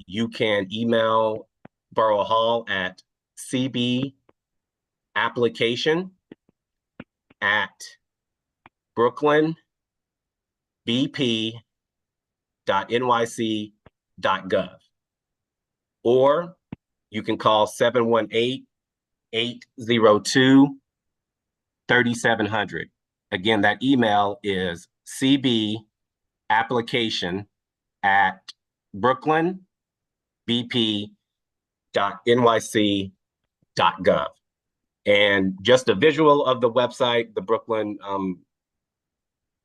you can email Borough Hall at cbapplication@brooklynbp.nyc.gov. Or you can call 718-802-3700. Again, that email is cbapplication@brooklynbp.nyc.gov. And just a visual of the website, the Brooklyn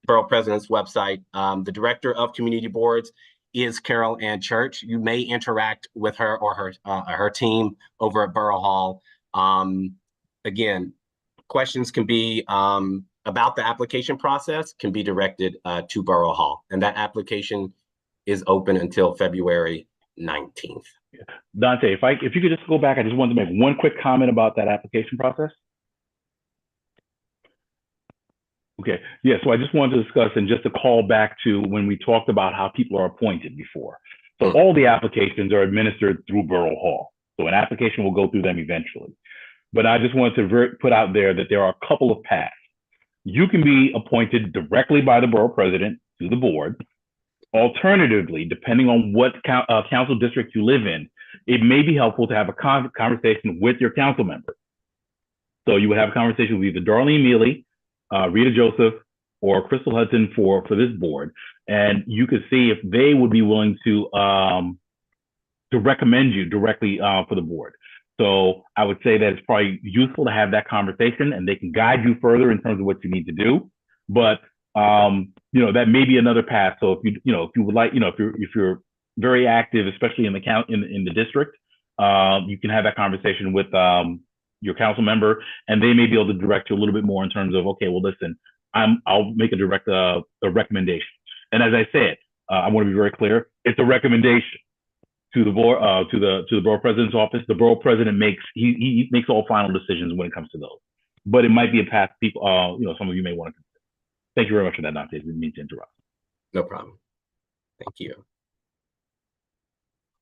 Borough President's website, the Director of Community Boards is Carol Ann Church. You may interact with her or her team over at Borough Hall. Again, questions can be about the application process, can be directed to Borough Hall. And that application is open until February 19th. Dante, if you could just go back, I just wanted to make one quick comment about that application process. Okay, yeah, so I just wanted to discuss and just to call back to when we talked about how people are appointed before. So all the applications are administered through Borough Hall. So an application will go through them eventually. But I just wanted to put out there that there are a couple of paths. You can be appointed directly by the borough president to the board. Alternatively, depending on what council district you live in, it may be helpful to have a conversation with your council member. So you would have a conversation with either Darlene Mealy, Rita Joseph, or Crystal Hudson for this board, and you could see if they would be willing to recommend you directly for the board. So I would say that it's probably useful to have that conversation, and they can guide you further in terms of what you need to do. But that may be another path. So if you would like, if you're very active, especially in the district, you can have that conversation with your council member, and they may be able to direct you a little bit more in terms of, okay, well, listen, I'll make a recommendation. And as I said, I want to be very clear, it's a recommendation to the board, to the borough president's office. The borough president makes all final decisions when it comes to those. But it might be a path people, some of you may want to consider. Thank you very much for that, Dante. Didn't mean to interrupt. No problem. Thank you.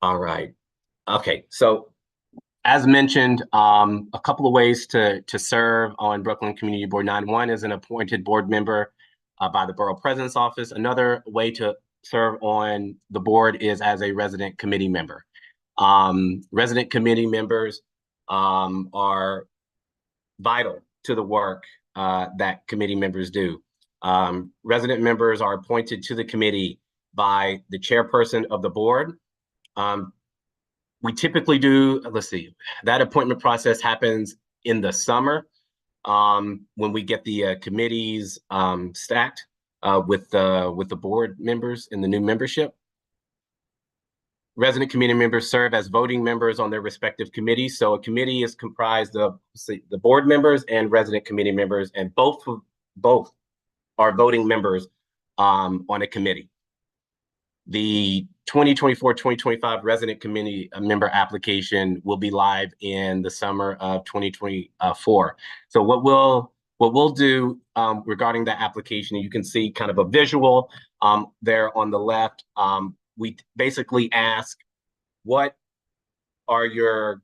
All right. Okay. So as mentioned, a couple of ways to serve on Brooklyn Community Board 9. One is an appointed board member by the borough president's office. Another way to serve on the board is as a resident committee member. Resident committee members are vital to the work that committee members do. Resident members are appointed to the committee by the chairperson of the board. We typically do, that appointment process happens in the summer when we get the committees stacked with the board members and the new membership. Resident committee members serve as voting members on their respective committees. So a committee is comprised of the board members and resident committee members, and both are voting members on a committee. The 2024-2025 resident committee member application will be live in the summer of 2024. So what we'll do regarding that application, you can see kind of a visual there on the left. We basically ask, what are your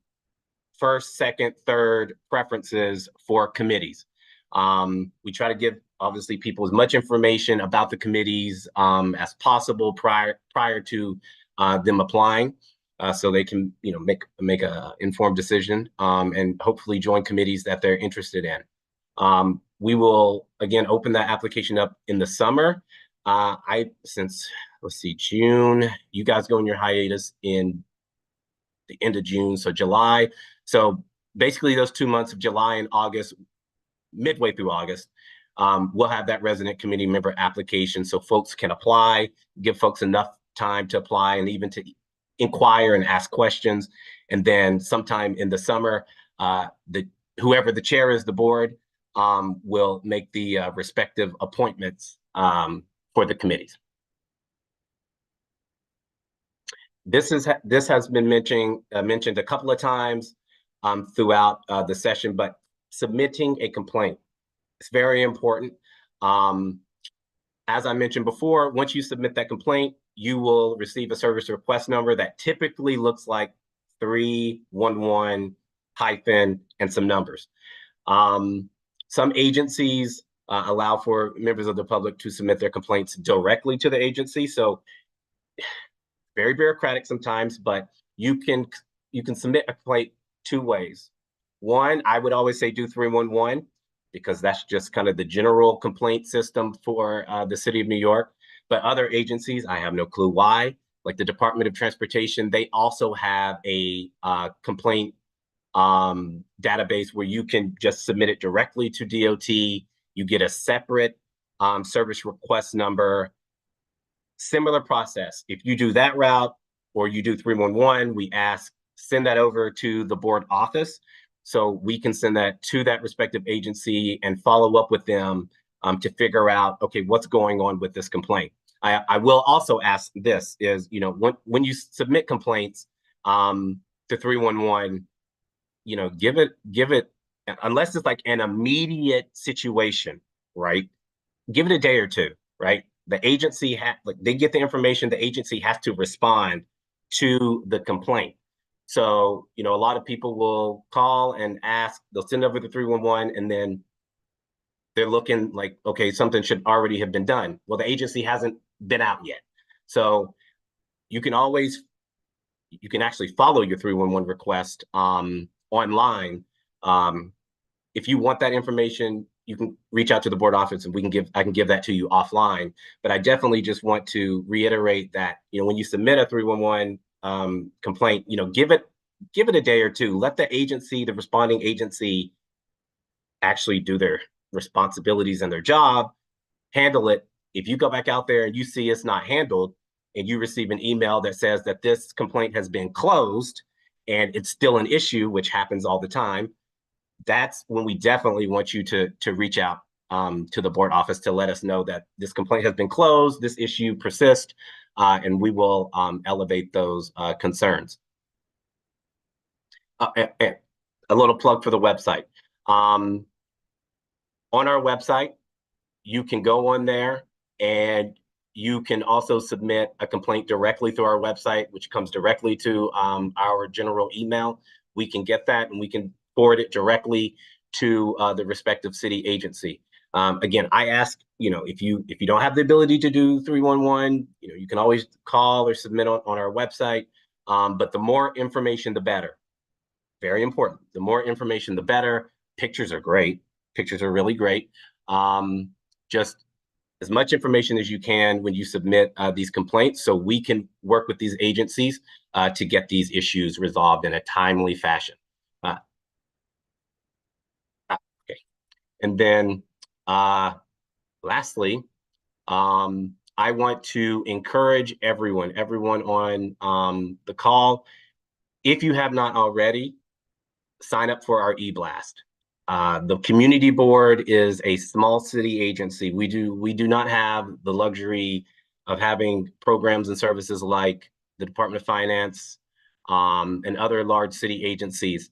first, second, third preferences for committees? We try to give obviously people as much information about the committees as possible prior to them applying, so they can make a informed decision and hopefully join committees that they're interested in. We will again open that application up in the summer. Since June, you guys go on your hiatus in the end of June, so July. So basically those 2 months of July and August, midway through August, we'll have that resident committee member application so folks can apply, give folks enough time to apply and even to inquire and ask questions. And then sometime in the summer, whoever the chair is, the board, will make the respective appointments for the committees. This has been mentioned a couple of times throughout the session, but submitting a complaint, it's very important. As I mentioned before, once you submit that complaint, you will receive a service request number that typically looks like 311 hyphen and some numbers. Some agencies allow for members of the public to submit their complaints directly to the agency. So very bureaucratic sometimes, but you can submit a complaint two ways. One, I would always say do 311 because that's just kind of the general complaint system for the city of New York. But other agencies, I have no clue why, like the Department of Transportation, they also have a complaint database where you can just submit it directly to DOT. You get a separate service request number. Similar process. If you do that route or you do 311, we send that over to the board office. So we can send that to that respective agency and follow up with them to figure out, okay, what's going on with this complaint. I will also ask this is, when you submit complaints to 311, give it, unless it's like an immediate situation, right? Give it a day or two, right? The agency they get the information, the agency has to respond to the complaint. So, a lot of people will call and ask, they'll send over the 311 and then they're looking like, okay, something should already have been done. Well, the agency hasn't been out yet. So you can actually follow your 311 request online. If you want that information, you can reach out to the board office and I can give that to you offline. But I definitely just want to reiterate that, when you submit a 311 complaint, give it give it a day or two. Let the agency, the responding agency, actually do their responsibilities and their job, handle it. If you go back out there and you see it's not handled, and you receive an email that says that this complaint has been closed and it's still an issue, which happens all the time, that's when we definitely want you to reach out to the board office to let us know that this complaint has been closed, this issue persists, and we will elevate those concerns. And a little plug for the website. On our website, you can go on there and you can also submit a complaint directly through our website, which comes directly to our general email. We can get that and we can forward it directly to the respective city agency. Again, I ask, if you don't have the ability to do 311, you can always call or submit on our website. But the more information, the better. Very important. The more information, the better. Pictures are great. Pictures are really great. Just as much information as you can when you submit these complaints, so we can work with these agencies to get these issues resolved in a timely fashion. Okay. And then lastly, I want to encourage everyone on the call, if you have not already, sign up for our e-blast. The community board is a small city agency. We do not have the luxury of having programs and services like the Department of Finance and other large city agencies.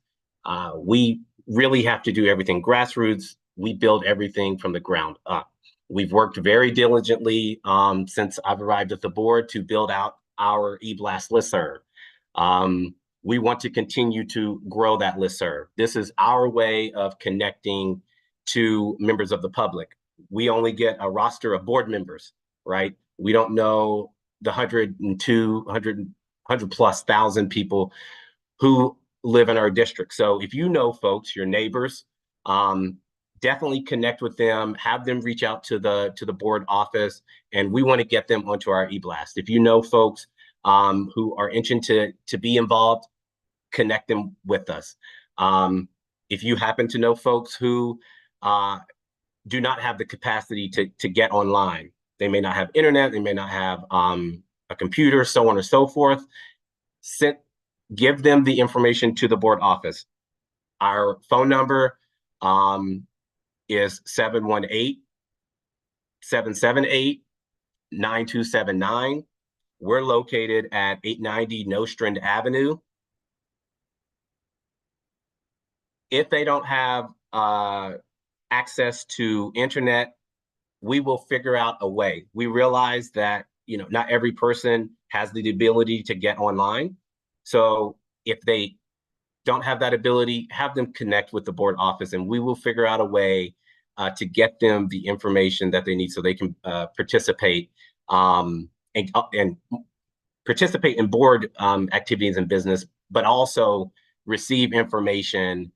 We really have to do everything grassroots. We build everything from the ground up. We've worked very diligently since I've arrived at the board to build out our e-blast listserv. We want to continue to grow that listserv. This is our way of connecting to members of the public. We only get a roster of board members, right? We don't know the 100 plus thousand people who live in our district. So if you know folks, your neighbors, definitely connect with them, have them reach out to the board office, and we want to get them onto our e-blast. If you know folks who are itching to be involved, connect them with us. If you happen to know folks who do not have the capacity to get online, they may not have internet, they may not have a computer, so on and so forth, give them the information to the board office. Our phone number is 718-778-9279. We're located at 890 Nostrand Avenue. If they don't have access to internet, we will figure out a way. We realize that not every person has the ability to get online. So if they don't have that ability, have them connect with the board office, and we will figure out a way to get them the information that they need so they can participate and participate in board activities and business, but also receive information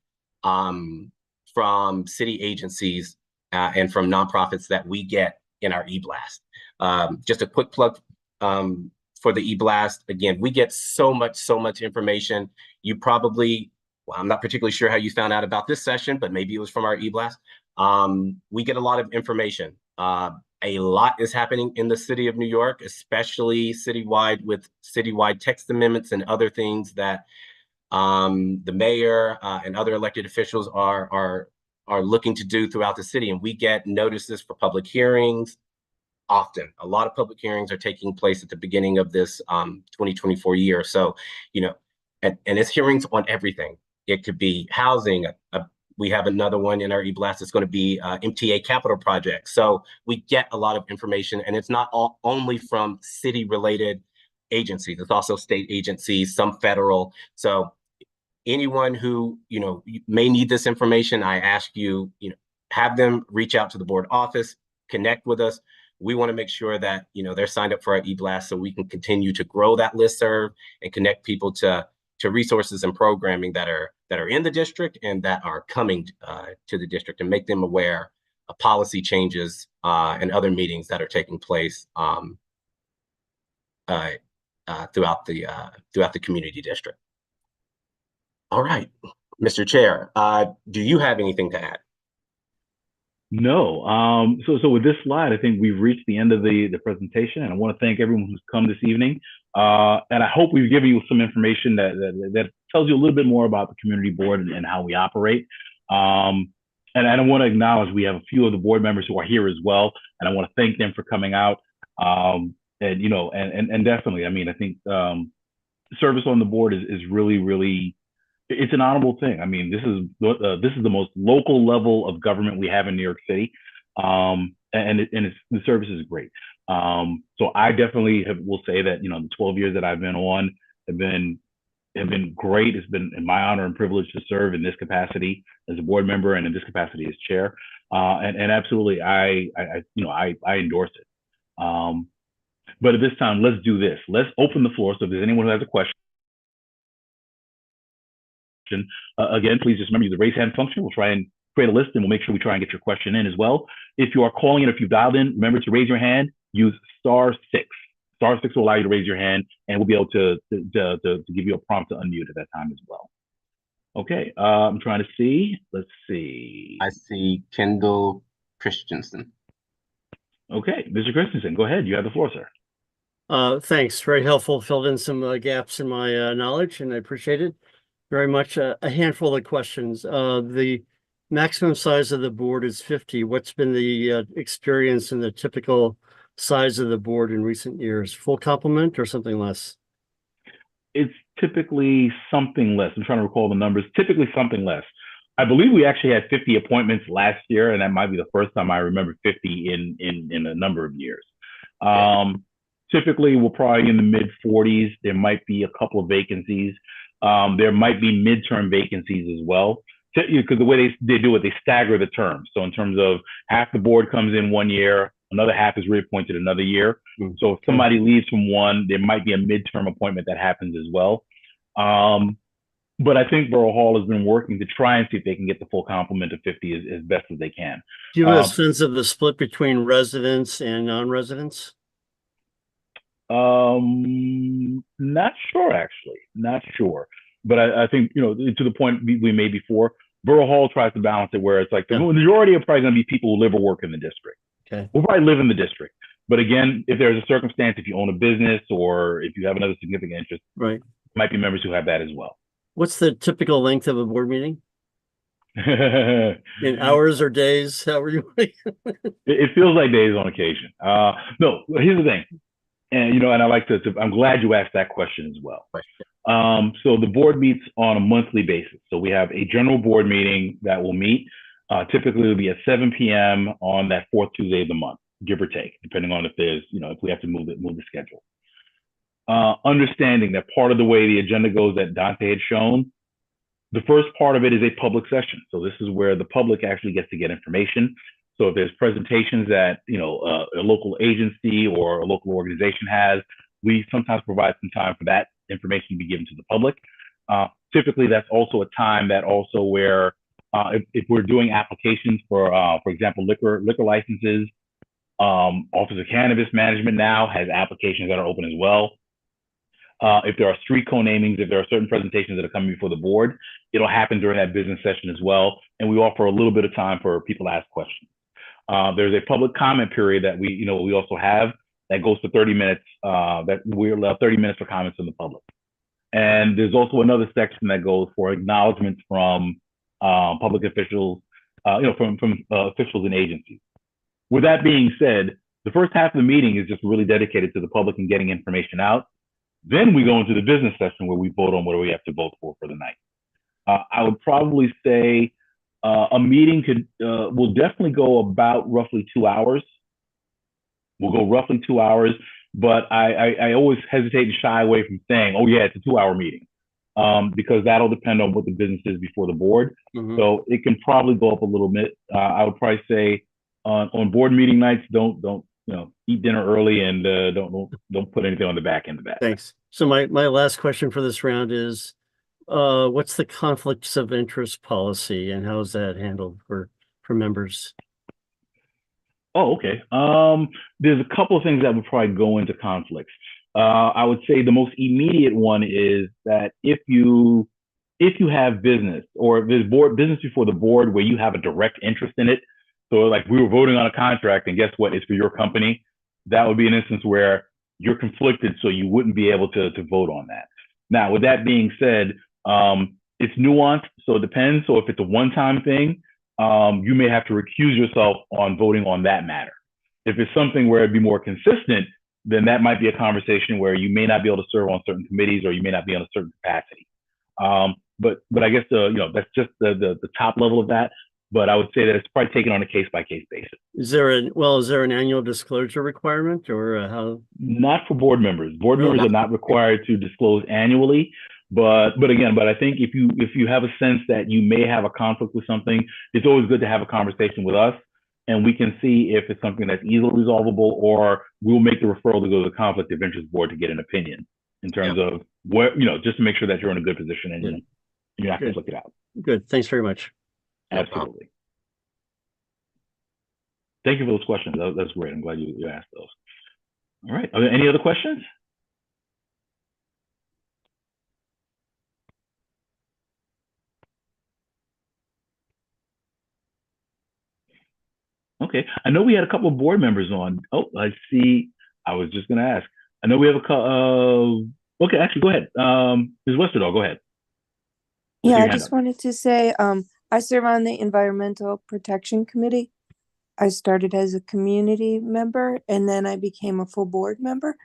from city agencies and from nonprofits that we get in our e-blast. Just a quick plug for the e-blast. Again, we get so much information. You probably, I'm not particularly sure how you found out about this session, but maybe it was from our e-blast. We get a lot of information. A lot is happening in the city of New York, especially citywide, with citywide text amendments and other things that the mayor and other elected officials are looking to do throughout the city. And we get notices for public hearings often. A lot of public hearings are taking place at the beginning of this 2024 year. So, and it's hearings on everything. It could be housing. We have another one in our e-blast. It's going to be MTA capital projects. So we get a lot of information, and it's not only from city-related agencies. It's also state agencies, some federal. So anyone who may need this information, I ask you, have them reach out to the board office, connect with us. We want to make sure that they're signed up for our e-blast so we can continue to grow that listserv and connect people to resources and programming that are in the district and that are coming to the district, and make them aware of policy changes and other meetings that are taking place throughout the community district. All right, Mr. Chair, do you have anything to add? No. So with this slide, I think we've reached the end of the presentation, and I want to thank everyone who's come this evening. And I hope we've given you some information that tells you a little bit more about the community board and how we operate. And I want to acknowledge we have a few of the board members who are here as well, and I want to thank them for coming out. And definitely, I mean, I think service on the board is really it's an honorable thing. I mean, this is the most local level of government we have in New York City, the service is great. So I definitely will say that the 12 years that I've been on have been great. It's been my honor and privilege to serve in this capacity as a board member and in this capacity as chair. And absolutely, I endorse it. But at this time, let's do this. Let's open the floor. So if there's anyone who has a question. Again, please just remember the raise hand function. We'll try and create a list and we'll make sure we try and get your question in as well. If you are calling in, if you've dialed in, remember to raise your hand, use *6. *6 will allow you to raise your hand and we'll be able to give you a prompt to unmute at that time as well. Okay, I'm trying to see. Let's see. I see Kendall Christensen. Okay, Mr. Christensen, go ahead. You have the floor, sir. Thanks. Very helpful. Filled in some gaps in my knowledge, and I appreciate it very much. A handful of questions. The maximum size of the board is 50. What's been the experience and the typical size of the board in recent years? Full complement or something less? It's typically something less. I'm trying to recall the numbers. Typically something less. I believe we actually had 50 appointments last year, and that might be the first time I remember 50 in a number of years. Typically, we're probably in the mid 40s. There might be a couple of vacancies. There might be midterm vacancies as well, because the way they do it, they stagger the terms. So in terms of half the board comes in 1 year, another half is reappointed another year. So if somebody leaves from one, there might be a midterm appointment that happens as well. But I think Borough Hall has been working to try and see if they can get the full complement of 50 as best as they can. Do you have a sense of the split between residents and non-residents? Not sure, actually. Not sure. But I think, to the point we made before, Borough Hall tries to balance it where it's like the majority are probably going to be people who live or work in the district. Okay. We'll probably live in the district. But again, if there's a circumstance, if you own a business or if you have another significant interest, right, might be members who have that as well. What's the typical length of a board meeting? In hours or days? How are you? It feels like days on occasion. No, here's the thing. And, and I like I'm glad you asked that question as well. So the board meets on a monthly basis. So we have a general board meeting that will meet. Typically it'll be at 7 p.m. on that fourth Tuesday of the month, give or take, depending on if there's, if we have to move the schedule. Understanding that part of the way the agenda goes that Dante had shown, the first part of it is a public session. So this is where the public actually gets to get information. So if there's presentations that, a local agency or a local organization has, we sometimes provide some time for that information to be given to the public. Typically, that's also a time that also where if we're doing applications for example, liquor licenses, Office of Cannabis Management now has applications that are open as well. If there are street co-namings, if there are certain presentations that are coming before the board, it'll happen during that business session as well. And we offer a little bit of time for people to ask questions. There's a public comment period that we also have that goes to 30 minutes, that we allow 30 minutes for comments from the public. And there's also another section that goes for acknowledgements from public officials, from officials and agencies. With that being said, the first half of the meeting is just really dedicated to the public and getting information out. Then we go into the business session where we vote on what we have to vote for the night. I would probably say a meeting will definitely go about roughly 2 hours. We'll go roughly 2 hours, but I always hesitate and shy away from saying, oh yeah, it's a 2-hour meeting, because that'll depend on what the business is before the board. So it can probably go up a little bit. I would probably say on board meeting nights, don't eat dinner early and don't put anything on the back end of that. Thanks. So my last question for this round is, what's the conflicts of interest policy and how is that handled for members? Oh, okay. There's a couple of things that would probably go into conflicts. I would say the most immediate one is that if you if you have business or there's business before the board where you have a direct interest in it, so like we were voting on a contract and guess what, it's for your company, that would be an instance where you're conflicted, so you wouldn't be able to vote on that. Now, with that being said, it's nuanced, so it depends. So if it's a one-time thing, you may have to recuse yourself on voting on that matter. If it's something where it'd be more consistent, then that might be a conversation where you may not be able to serve on certain committees or you may not be in a certain capacity. But I guess that's just the top level of that. But I would say that it's probably taken on a case-by-case basis. Is there an annual disclosure requirement or how? Not for board members. Board members are not required to disclose annually. But I think if you have a sense that you may have a conflict with something, it's always good to have a conversation with us, and we can see if it's something that's easily resolvable, or we'll make the referral to go to the conflict of interest board to get an opinion in terms of what, just to make sure that you're in a good position and you're not going to look it out. Good. Thanks very much. Absolutely. Thank you for those questions. That's great. I'm glad you asked those. All right. Are there any other questions? Okay. I know we had a couple of board members on. Oh, I see. I was just going to ask. I know we have a couple. Okay, actually, go ahead. Ms. Westerdahl, go ahead. Yeah, I just wanted to say, I serve on the Environmental Protection Committee. I started as a community member and then I became a full board member.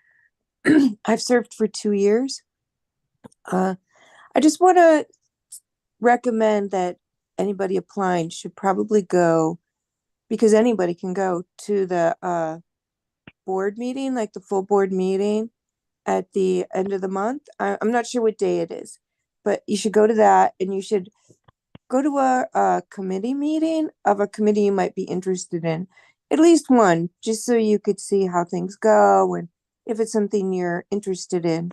I've served for 2 years. I just want to recommend that anybody applying should probably go, because anybody can go to the board meeting, like the full board meeting at the end of the month. I'm not sure what day it is, but you should go to that, and you should go to a committee meeting of a committee you might be interested in, at least one, just so you could see how things go and if it's something you're interested in.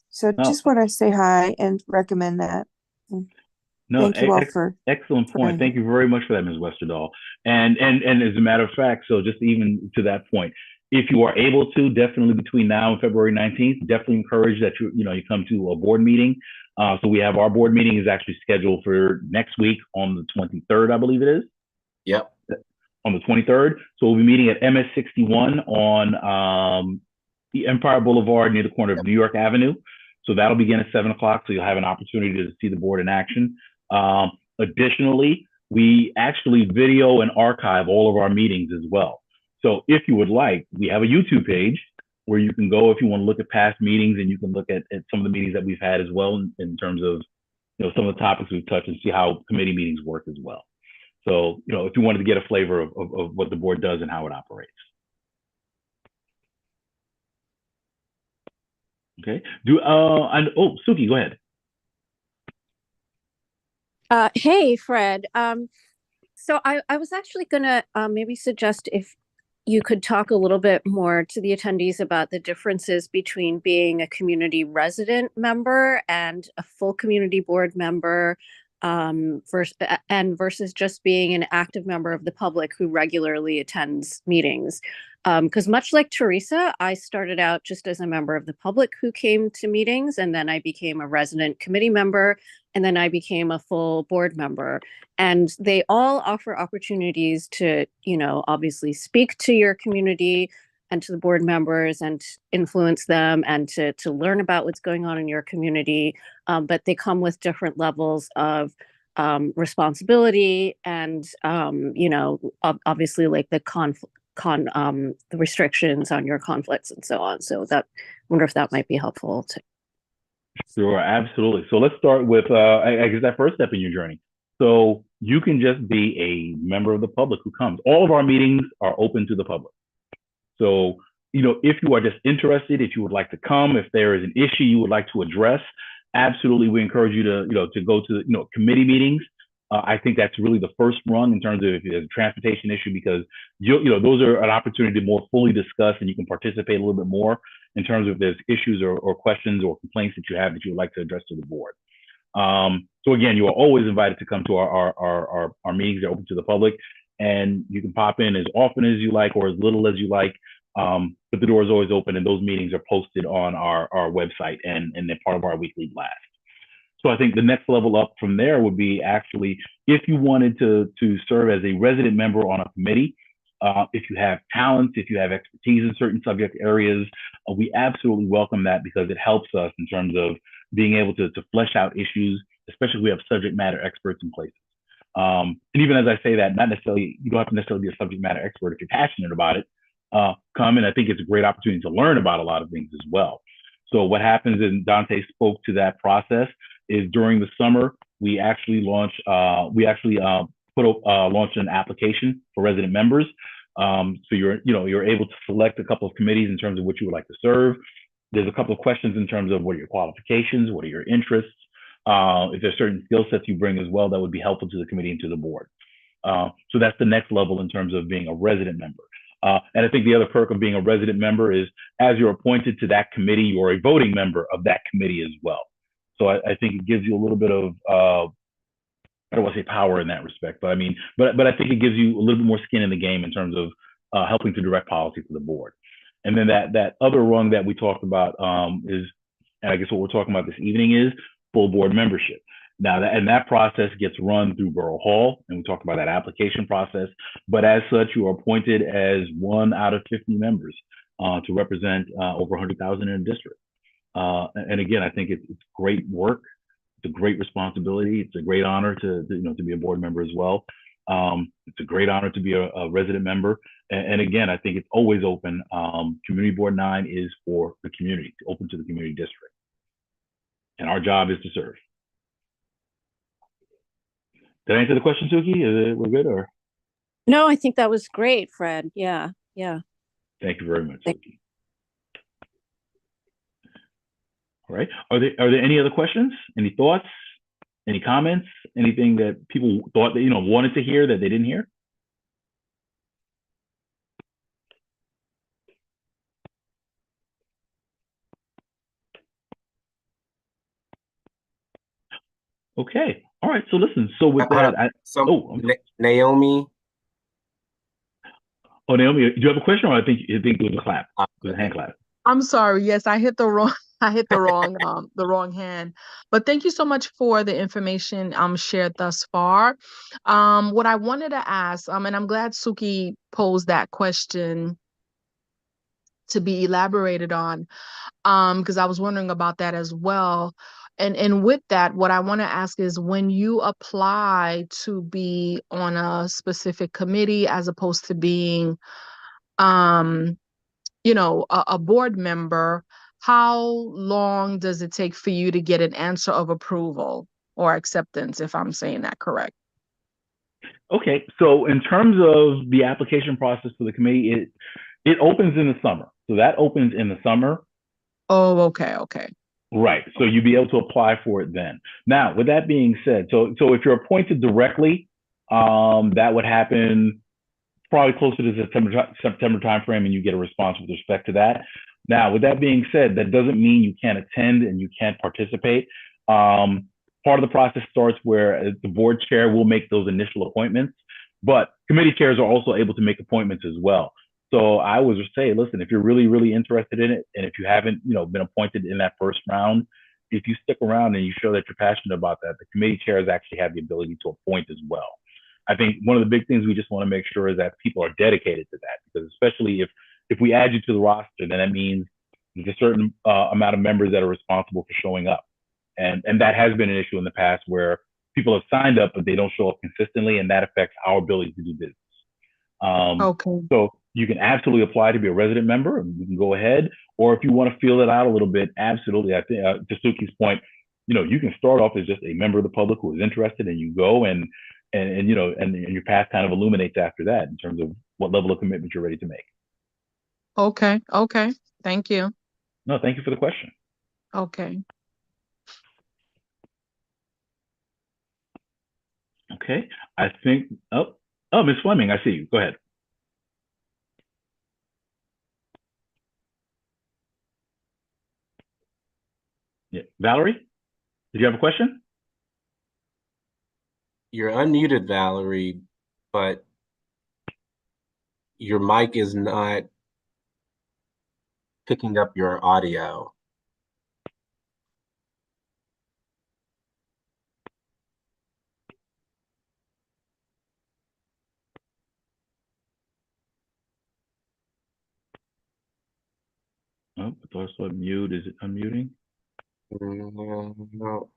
So just want to say hi and recommend that. Thank you all for excellent point. Thank you very much for that, Ms. Westerdahl. And as a matter of fact, so just even to that point, if you are able to, definitely between now and February 19th, definitely encourage that you come to a board meeting. So we have our board meeting is actually scheduled for next week on the 23rd, I believe it is. Yep. On the 23rd. So we'll be meeting at MS 61 on the Empire Boulevard near the corner of New York Avenue. So that'll begin at 7 o'clock. So you'll have an opportunity to see the board in action. Additionally, we actually video and archive all of our meetings as well. So if you would like, we have a YouTube page where you can go if you want to look at past meetings, and you can look at some of the meetings that we've had as well in terms of some of the topics we've touched, and see how committee meetings work as well. So if you wanted to get a flavor of what the board does and how it operates. Okay. Suki, go ahead. Hey, Fred. So I was actually gonna maybe suggest if you could talk a little bit more to the attendees about the differences between being a community resident member and a full community board member, versus just being an active member of the public who regularly attends meetings. Because much like Teresa, I started out just as a member of the public who came to meetings, and then I became a resident committee member, and then I became a full board member. And they all offer opportunities to, obviously speak to your community and to the board members and influence them and to learn about what's going on in your community. But they come with different levels of responsibility and, obviously like the the restrictions on your conflicts and so on. So I wonder if that might be helpful too. Sure, absolutely. So let's start with, I guess, that first step in your journey. So you can just be a member of the public who comes. All of our meetings are open to the public. So, if you are just interested, if you would like to come, if there is an issue you would like to address, absolutely, we encourage you to go to, committee meetings. I think that's really the first rung in terms of if there's a transportation issue, because those are an opportunity to more fully discuss, and you can participate a little bit more in terms of if there's issues or questions or complaints that you have that you would like to address to the board. So again, you are always invited to come to our meetings. They're open to the public, and you can pop in as often as you like or as little as you like. But the door is always open, and those meetings are posted on our website and they're part of our weekly blast. So I think the next level up from there would be actually if you wanted to serve as a resident member on a committee, if you have talents, if you have expertise in certain subject areas, we absolutely welcome that because it helps us in terms of being able to flesh out issues, especially if we have subject matter experts in places. And even as I say that, not necessarily, you don't have to necessarily be a subject matter expert if you're passionate about it. Come and I think it's a great opportunity to learn about a lot of things as well. So what happens, and Dante spoke to that process, is during the summer we actually launched launched an application for resident members. So you're able to select a couple of committees in terms of what you would like to serve. There's a couple of questions in terms of what are your qualifications, what are your interests, if there's certain skill sets you bring as well that would be helpful to the committee and to the board. So that's the next level in terms of being a resident member. And I think the other perk of being a resident member is as you're appointed to that committee, you're a voting member of that committee as well. So I think it gives you a little bit of, I don't want to say power in that respect, but I mean, but I think it gives you a little bit more skin in the game in terms of helping to direct policy for the board. And then that other rung that we talked about is, and I guess what we're talking about this evening is full board membership. Now, that process gets run through Borough Hall, and we talked about that application process. But as such, you are appointed as 1 out of 50 members to represent over 100,000 in a district. And again, I think it's great work. It's a great responsibility. It's a great honor to be a board member as well. It's a great honor to be a resident member. And again, I think it's always open. Community Board 9 is for the community, open to the community district. And our job is to serve. Did I answer the question, Suki? We're good, or? No, I think that was great, Fred. Yeah. Thank you very much, Suki. All right. Are there any other questions? Any thoughts? Any comments? Anything that people thought that wanted to hear that they didn't hear? Okay. All right. So listen. So with that, Naomi. Oh, Naomi, do you have a question, or I think it was a clap, it was a hand clap? I'm sorry. Yes, I hit the wrong hand. But thank you so much for the information shared thus far. What I wanted to ask, and I'm glad Suki posed that question to be elaborated on, because I was wondering about that as well. And with that, what I want to ask is when you apply to be on a specific committee as opposed to being a board member, how long does it take for you to get an answer of approval or acceptance, if I'm saying that correct? Okay, so in terms of the application process for the committee, it opens in the summer. So that opens in the summer. Oh, okay. Right, so you'd be able to apply for it then. Now, with that being said, so if you're appointed directly, that would happen probably closer to the September timeframe, and you get a response with respect to that. Now, with that being said, that doesn't mean you can't attend and you can't participate. Part of the process starts where the board chair will make those initial appointments, but committee chairs are also able to make appointments as well. So I would just say, listen, if you're really, really interested in it, and if you haven't, been appointed in that first round, if you stick around and you show that you're passionate about that, the committee chairs actually have the ability to appoint as well. I think one of the big things we just want to make sure is that people are dedicated to that, because especially if we add you to the roster, then that means there's a certain amount of members that are responsible for showing up. And that has been an issue in the past where people have signed up, but they don't show up consistently, and that affects our ability to do business. Okay. So you can absolutely apply to be a resident member, and you can go ahead. Or if you want to feel it out a little bit, absolutely. I think to Suki's point, you can start off as just a member of the public who is interested, and you go and your path kind of illuminates after that in terms of what level of commitment you're ready to make. Okay. Thank you. No, thank you for the question. Okay. Okay, I think, Ms. Fleming, I see you. Go ahead. Yeah, Valerie, did you have a question? You're unmuted, Valerie, but your mic is not picking up your audio. Oh, it's also mute. Is it unmuting? No.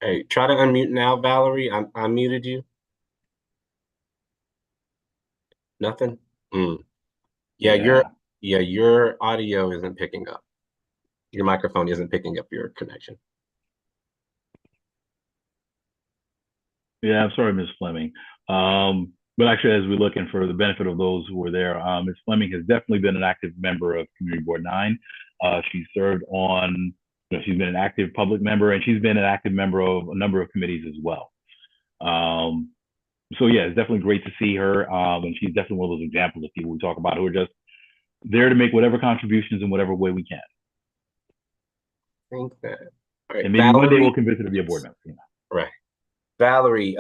Hey, try to unmute now, Valerie. I muted you. Nothing? Yeah, your audio isn't picking up. Your microphone isn't picking up your connection. Yeah, I'm sorry, Ms. Fleming. But actually, as we look and for the benefit of those who were there, Ms. Fleming has definitely been an active member of Community Board 9. She served on, she's been an active public member, and she's been an active member of a number of committees as well. So yeah, it's definitely great to see her. And she's definitely one of those examples of people we talk about who are just there to make whatever contributions in whatever way we can. I think that. All right, and maybe Valerie, one day we'll convince her to be a board member. Right. Valerie,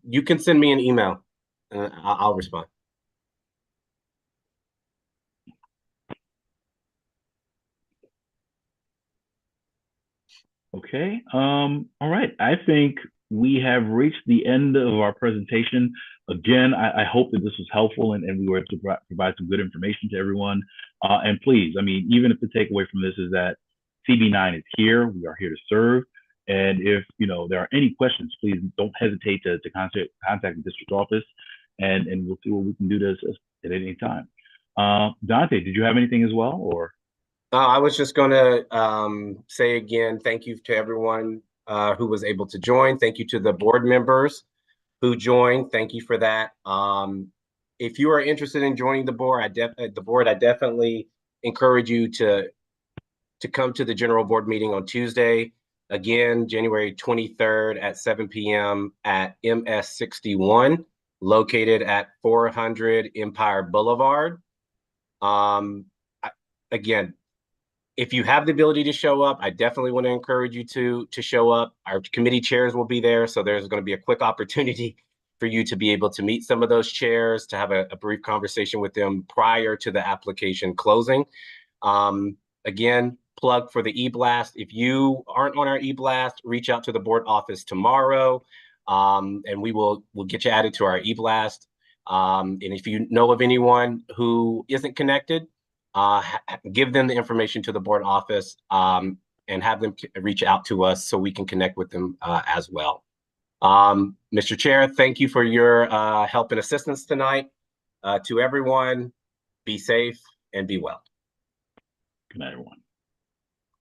you can send me an email and I'll respond. Okay. All right. I think we have reached the end of our presentation. Again, I hope that this was helpful and we were able to provide some good information to everyone. And please, I mean, even if the takeaway from this is that CB9 is here, we are here to serve. And if there are any questions, please don't hesitate to contact the district office, and we'll see what we can do to assist at any time. Dante, did you have anything as well, or? I was just going to say again, thank you to everyone who was able to join. Thank you to the board members who joined. Thank you for that. If you are interested in joining the board, I definitely encourage you to come to the general board meeting on Tuesday. Again, January 23rd at 7 p.m. at MS 61, located at 400 Empire Boulevard. Again, if you have the ability to show up, I definitely want to encourage you to show up. Our committee chairs will be there, so there's going to be a quick opportunity for you to be able to meet some of those chairs, to have a brief conversation with them prior to the application closing. Again, plug for the e-blast. If you aren't on our e-blast, reach out to the board office tomorrow, and we'll get you added to our e-blast. And if you know of anyone who isn't connected, give them the information to the board office and have them reach out to us so we can connect with them as well. Mr. Chair, thank you for your help and assistance tonight. To everyone, be safe and be well. Good night, everyone.